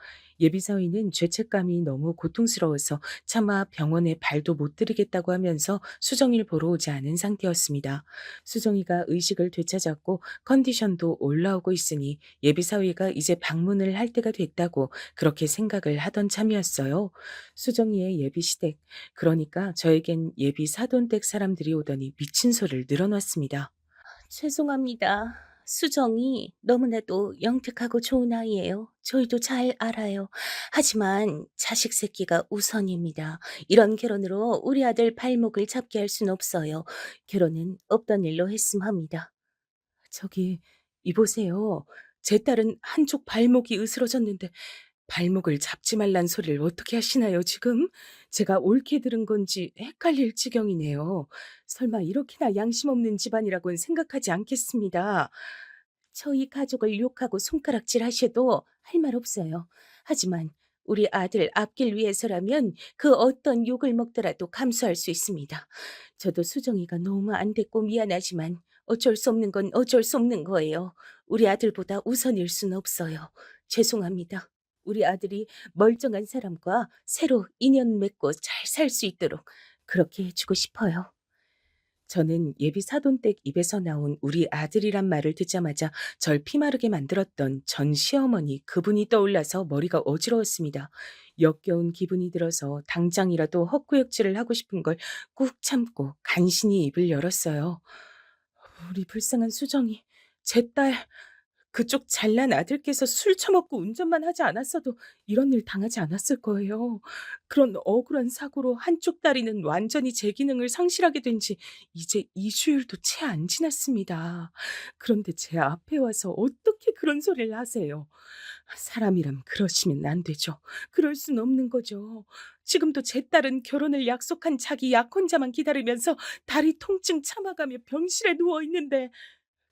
예비 사위는 죄책감이 너무 고통스러워서 차마 병원에 발도 못 들이겠다고 하면서 수정이를 보러 오지 않은 상태였습니다. 수정이가 의식을 되찾았고 컨디션도 올라오고 있으니 예비사위가 이제 방문을 할 때가 됐다고 그렇게 생각을 하던 참이었어요. 수정이의 예비시댁, 그러니까 저에겐 예비 사돈댁 사람들이 오더니 미친 소리를 늘어놨습니다. 죄송합니다. 수정이 너무나도 영특하고 좋은 아이예요. 저희도 잘 알아요. 하지만 자식 새끼가 우선입니다. 이런 결혼으로 우리 아들 발목을 잡게 할 순 없어요. 결혼은 없던 일로 했음 합니다. 저기, 이보세요. 제 딸은 한쪽 발목이 으스러졌는데 발목을 잡지 말란 소리를 어떻게 하시나요, 지금? 제가 옳게 들은 건지 헷갈릴 지경이네요. 설마 이렇게나 양심 없는 집안이라고는 생각하지 않겠습니다. 저희 가족을 욕하고 손가락질 하셔도 할 말 없어요. 하지만 우리 아들 앞길 위해서라면 그 어떤 욕을 먹더라도 감수할 수 있습니다. 저도 수정이가 너무 안 됐고 미안하지만 어쩔 수 없는 건 어쩔 수 없는 거예요. 우리 아들보다 우선일 수는 없어요. 죄송합니다. 우리 아들이 멀쩡한 사람과 새로 인연 맺고 잘 살 수 있도록 그렇게 해주고 싶어요. 저는 예비 사돈댁 입에서 나온 우리 아들이란 말을 듣자마자 절 피마르게 만들었던 전 시어머니 그분이 떠올라서 머리가 어지러웠습니다. 역겨운 기분이 들어서 당장이라도 헛구역질을 하고 싶은 걸 꾹 참고 간신히 입을 열었어요. 우리 불쌍한 수정이, 제 딸, 그쪽 잘난 아들께서 술 처먹고 운전만 하지 않았어도 이런 일 당하지 않았을 거예요. 그런 억울한 사고로 한쪽 다리는 완전히 제 기능을 상실하게 된 지 이제 2주일도 채 안 지났습니다. 그런데 제 앞에 와서 어떻게 그런 소리를 하세요? 사람이라면 그러시면 안 되죠. 그럴 순 없는 거죠. 지금도 제 딸은 결혼을 약속한 자기 약혼자만 기다리면서 다리 통증 참아가며 병실에 누워 있는데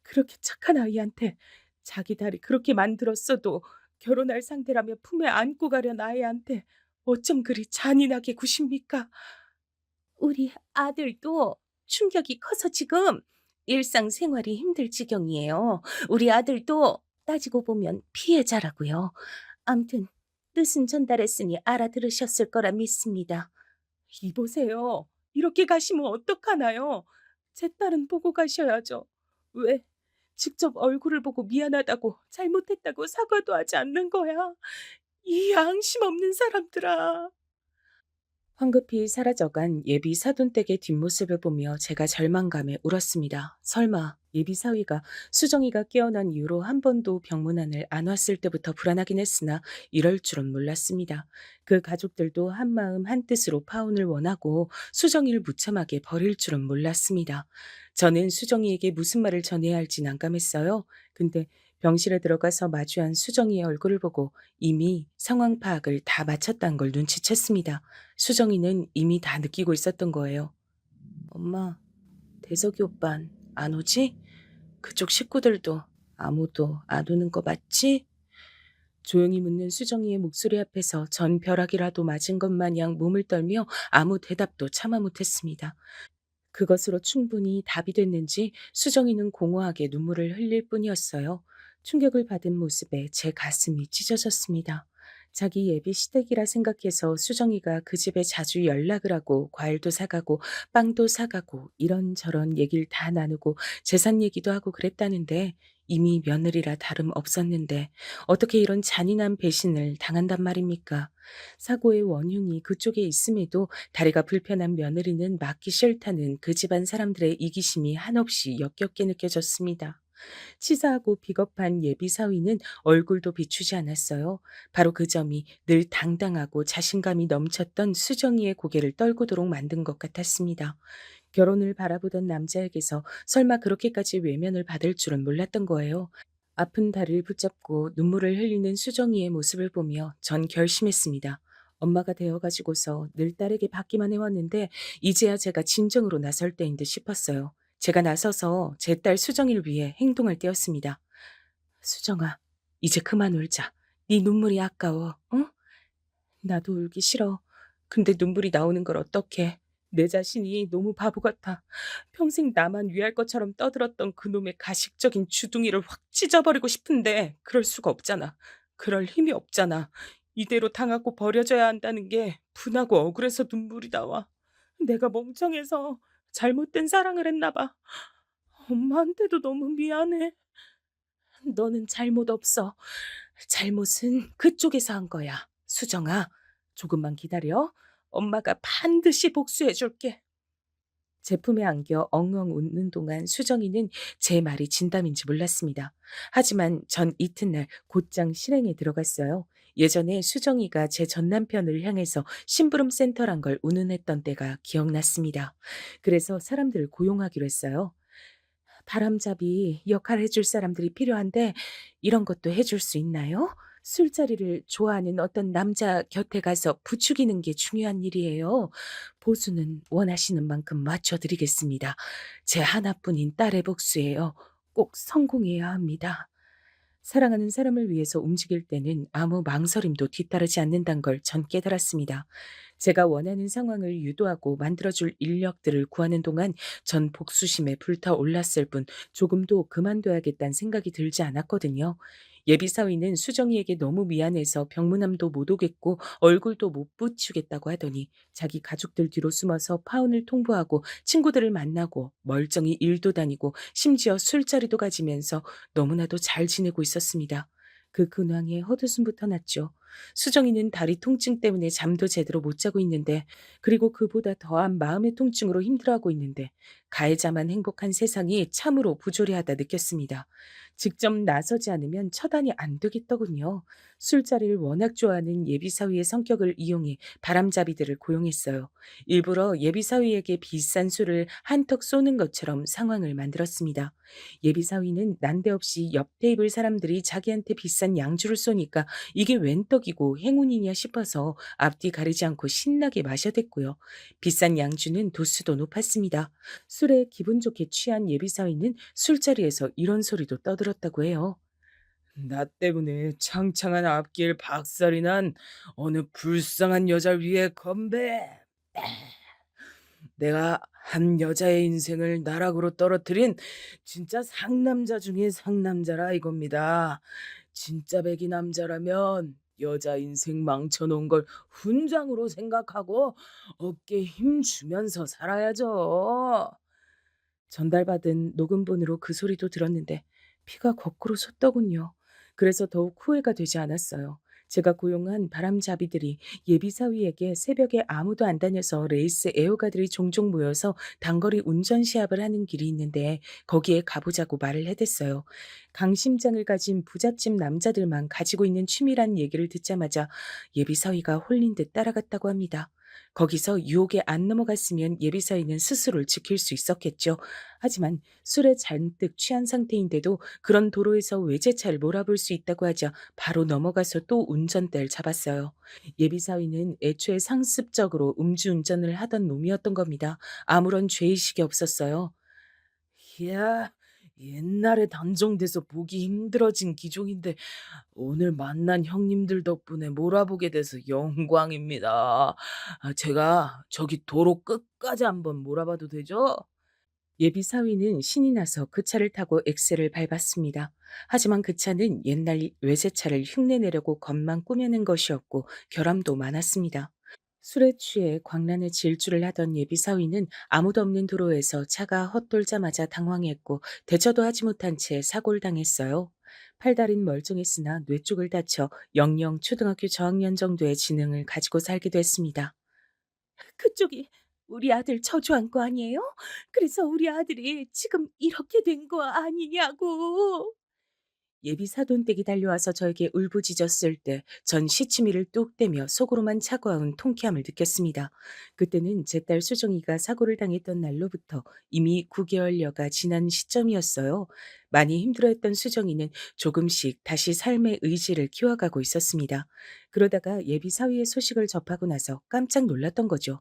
그렇게 착한 아이한테 자기 다리 그렇게 만들었어도 결혼할 상대라며 품에 안고 가려는 아이한테 어쩜 그리 잔인하게 구십니까? 우리 아들도 충격이 커서 지금 일상생활이 힘들 지경이에요. 우리 아들도 따지고 보면 피해자라고요. 암튼 뜻은 전달했으니 알아들으셨을 거라 믿습니다. 이보세요. 이렇게 가시면 어떡하나요? 제 딸은 보고 가셔야죠. 왜? 직접 얼굴을 보고 미안하다고 잘못했다고 사과도 하지 않는 거야. 이 양심 없는 사람들아. 황급히 사라져간 예비 사돈댁의 뒷모습을 보며 제가 절망감에 울었습니다. 설마 예비 사위가 수정이가 깨어난 이후로 한 번도 병문안을 안 왔을 때부터 불안하긴 했으나 이럴 줄은 몰랐습니다. 그 가족들도 한마음 한뜻으로 파혼을 원하고 수정이를 무참하게 버릴 줄은 몰랐습니다. 저는 수정이에게 무슨 말을 전해야 할지 난감했어요. 근데 병실에 들어가서 마주한 수정이의 얼굴을 보고 이미 상황 파악을 다 마쳤다는 걸 눈치챘습니다. 수정이는 이미 다 느끼고 있었던 거예요. 엄마, 대석이 오빤 안 오지? 그쪽 식구들도 아무도 안 오는 거 맞지? 조용히 묻는 수정이의 목소리 앞에서 전 벼락이라도 맞은 것 마냥 몸을 떨며 아무 대답도 참아 못했습니다. 그것으로 충분히 답이 됐는지 수정이는 공허하게 눈물을 흘릴 뿐이었어요. 충격을 받은 모습에 제 가슴이 찢어졌습니다. 자기 예비 시댁이라 생각해서 수정이가 그 집에 자주 연락을 하고 과일도 사가고 빵도 사가고 이런저런 얘기를 다 나누고 재산 얘기도 하고 그랬다는데 이미 며느리라 다름 없었는데 어떻게 이런 잔인한 배신을 당한단 말입니까? 사고의 원흉이 그쪽에 있음에도 다리가 불편한 며느리는 맞기 싫다는 그 집안 사람들의 이기심이 한없이 역겹게 느껴졌습니다. 치사하고 비겁한 예비 사위는 얼굴도 비추지 않았어요. 바로 그 점이 늘 당당하고 자신감이 넘쳤던 수정이의 고개를 떨구도록 만든 것 같았습니다. 결혼을 바라보던 남자에게서 설마 그렇게까지 외면을 받을 줄은 몰랐던 거예요. 아픈 다리를 붙잡고 눈물을 흘리는 수정이의 모습을 보며 전 결심했습니다. 엄마가 되어가지고서 늘 딸에게 받기만 해왔는데 이제야 제가 진정으로 나설 때인 듯 싶었어요. 제가 나서서 제 딸 수정이를 위해 행동할 때였습니다. 수정아, 이제 그만 울자. 네 눈물이 아까워, 응? 나도 울기 싫어. 근데 눈물이 나오는 걸 어떡해. 내 자신이 너무 바보 같아. 평생 나만 위할 것처럼 떠들었던 그놈의 가식적인 주둥이를 확 찢어버리고 싶은데 그럴 수가 없잖아. 그럴 힘이 없잖아. 이대로 당하고 버려져야 한다는 게 분하고 억울해서 눈물이 나와. 내가 멍청해서 잘못된 사랑을 했나 봐. 엄마한테도 너무 미안해. 너는 잘못 없어. 잘못은 그쪽에서 한 거야. 수정아, 조금만 기다려. 엄마가 반드시 복수해 줄게. 제품에 안겨 엉엉 웃는 동안 수정이는 제 말이 진담인지 몰랐습니다. 하지만 전 이튿날 곧장 실행에 들어갔어요. 예전에 수정이가 제 전 남편을 향해서 심부름 센터란 걸 운운했던 때가 기억났습니다. 그래서 사람들을 고용하기로 했어요. 바람잡이 역할 해줄 사람들이 필요한데 이런 것도 해줄 수 있나요? 술자리를 좋아하는 어떤 남자 곁에 가서 부추기는 게 중요한 일이에요. 보수는 원하시는 만큼 맞춰드리겠습니다. 제 하나뿐인 딸의 복수예요. 꼭 성공해야 합니다. 사랑하는 사람을 위해서 움직일 때는 아무 망설임도 뒤따르지 않는다는 걸 전 깨달았습니다. 제가 원하는 상황을 유도하고 만들어줄 인력들을 구하는 동안 전 복수심에 불타올랐을 뿐 조금도 그만둬야겠다는 생각이 들지 않았거든요. 예비사위는 수정이에게 너무 미안해서 병문안도 못 오겠고 얼굴도 못 붙이겠다고 하더니 자기 가족들 뒤로 숨어서 파혼을 통보하고 친구들을 만나고 멀쩡히 일도 다니고 심지어 술자리도 가지면서 너무나도 잘 지내고 있었습니다. 그 근황에 헛웃음부터 났죠. 수정이는 다리 통증 때문에 잠도 제대로 못 자고 있는데 그리고 그보다 더한 마음의 통증으로 힘들어하고 있는데 가해자만 행복한 세상이 참으로 부조리하다 느꼈습니다. 직접 나서지 않으면 처단이 안 되겠더군요. 술자리를 워낙 좋아하는 예비사위의 성격을 이용해 바람잡이들을 고용했어요. 일부러 예비사위에게 비싼 술을 한턱 쏘는 것처럼 상황을 만들었습니다. 예비사위는 난데없이 옆 테이블 사람들이 자기한테 비싼 양주를 쏘니까 이게 웬 떡이고 행운이냐 싶어서 앞뒤 가리지 않고 신나게 마셔댔고요. 비싼 양주는 도수도 높았습니다. 술에 기분 좋게 취한 예비사위는 술자리에서 이런 소리도 떠들었다고 해요. 나 때문에 창창한 앞길 박살이 난 어느 불쌍한 여자를 위해 건배. 내가 한 여자의 인생을 나락으로 떨어뜨린 진짜 상남자 중에 상남자라 이겁니다. 진짜 백이 남자라면 여자 인생 망쳐놓은 걸 훈장으로 생각하고 어깨에 힘 주면서 살아야죠. 전달받은 녹음본으로 그 소리도 들었는데 피가 거꾸로 솟더군요. 그래서 더욱 후회가 되지 않았어요. 제가 고용한 바람잡이들이 예비사위에게 새벽에 아무도 안 다녀서 레이스 애호가들이 종종 모여서 단거리 운전 시합을 하는 길이 있는데 거기에 가보자고 말을 해댔어요. 강심장을 가진 부잣집 남자들만 가지고 있는 취미란 얘기를 듣자마자 예비사위가 홀린 듯 따라갔다고 합니다. 거기서 유혹에 안 넘어갔으면 예비사위는 스스로를 지킬 수 있었겠죠. 하지만 술에 잔뜩 취한 상태인데도 그런 도로에서 외제차를 몰아볼 수 있다고 하자 바로 넘어가서 또 운전대를 잡았어요. 예비사위는 애초에 상습적으로 음주운전을 하던 놈이었던 겁니다. 아무런 죄의식이 없었어요. 이야, 옛날에 단종돼서 보기 힘들어진 기종인데 오늘 만난 형님들 덕분에 몰아보게 돼서 영광입니다. 제가 저기 도로 끝까지 한번 몰아봐도 되죠? 예비 사위는 신이 나서 그 차를 타고 엑셀을 밟았습니다. 하지만 그 차는 옛날 외제차를 흉내내려고 겉만 꾸며낸 것이었고 결함도 많았습니다. 술에 취해 광란의 질주를 하던 예비 사위는 아무도 없는 도로에서 차가 헛돌자마자 당황했고 대처도 하지 못한 채 사고를 당했어요. 팔다리는 멀쩡했으나 뇌 쪽을 다쳐 영영 초등학교 저학년 정도의 지능을 가지고 살게 됐습니다. 그쪽이 우리 아들 저주한 거 아니에요? 그래서 우리 아들이 지금 이렇게 된 거 아니냐고. 예비 사돈댁이 달려와서 저에게 울부짖었을 때 전 시치미를 뚝 떼며 속으로만 차가운 통쾌함을 느꼈습니다. 그때는 제 딸 수정이가 사고를 당했던 날로부터 이미 9개월여가 지난 시점이었어요. 많이 힘들어했던 수정이는 조금씩 다시 삶의 의지를 키워가고 있었습니다. 그러다가 예비 사위의 소식을 접하고 나서 깜짝 놀랐던 거죠.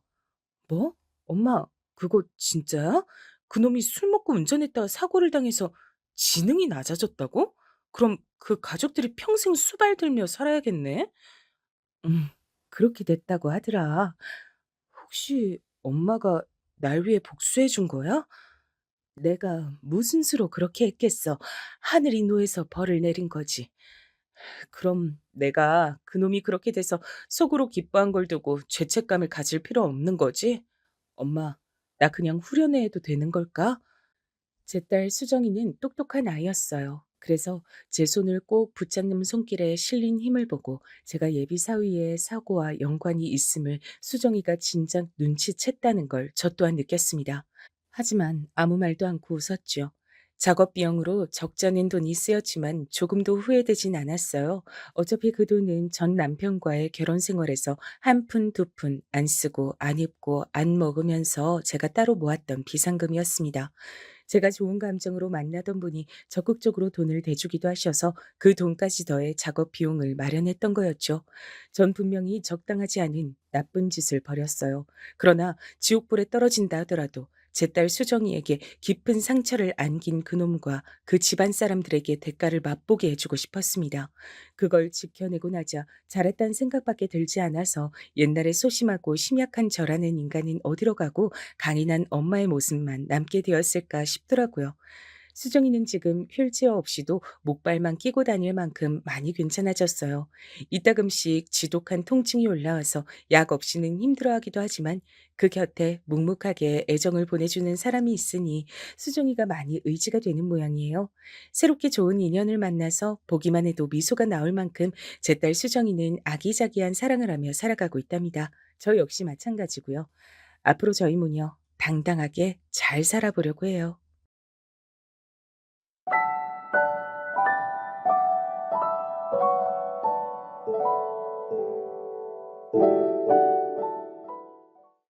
뭐? 엄마, 그거 진짜야? 그놈이 술 먹고 운전했다가 사고를 당해서 지능이 낮아졌다고? 그럼 그 가족들이 평생 수발들며 살아야겠네? 음, 그렇게 됐다고 하더라. 혹시 엄마가 날 위해 복수해 준 거야? 내가 무슨 수로 그렇게 했겠어. 하늘이 노해서 벌을 내린 거지. 그럼 내가 그놈이 그렇게 돼서 속으로 기뻐한 걸 두고 죄책감을 가질 필요 없는 거지? 엄마, 나 그냥 후련해 해도 되는 걸까? 제 딸 수정이는 똑똑한 아이였어요. 그래서 제 손을 꼭 붙잡는 손길에 실린 힘을 보고 제가 예비 사위의 사고와 연관이 있음을 수정이가 진작 눈치챘다는 걸 저 또한 느꼈습니다. 하지만 아무 말도 않고 웃었죠. 작업 비용으로 적잖은 돈이 쓰였지만 조금도 후회되진 않았어요. 어차피 그 돈은 전 남편과의 결혼 생활에서 한 푼, 두 푼 안 쓰고 안 입고 안 먹으면서 제가 따로 모았던 비상금이었습니다. 제가 좋은 감정으로 만나던 분이 적극적으로 돈을 대주기도 하셔서 그 돈까지 더해 작업 비용을 마련했던 거였죠. 전 분명히 적당하지 않은 나쁜 짓을 벌였어요. 그러나 지옥불에 떨어진다 하더라도 제 딸 수정이에게 깊은 상처를 안긴 그놈과 그 집안 사람들에게 대가를 맛보게 해주고 싶었습니다. 그걸 지켜내고 나자 잘했다는 생각밖에 들지 않아서 옛날에 소심하고 심약한 저라는 인간은 어디로 가고 강인한 엄마의 모습만 남게 되었을까 싶더라고요. 수정이는 지금 휠체어 없이도 목발만 끼고 다닐 만큼 많이 괜찮아졌어요. 이따금씩 지독한 통증이 올라와서 약 없이는 힘들어하기도 하지만 그 곁에 묵묵하게 애정을 보내주는 사람이 있으니 수정이가 많이 의지가 되는 모양이에요. 새롭게 좋은 인연을 만나서 보기만 해도 미소가 나올 만큼 제 딸 수정이는 아기자기한 사랑을 하며 살아가고 있답니다. 저 역시 마찬가지고요. 앞으로 저희 모녀 당당하게 잘 살아보려고 해요.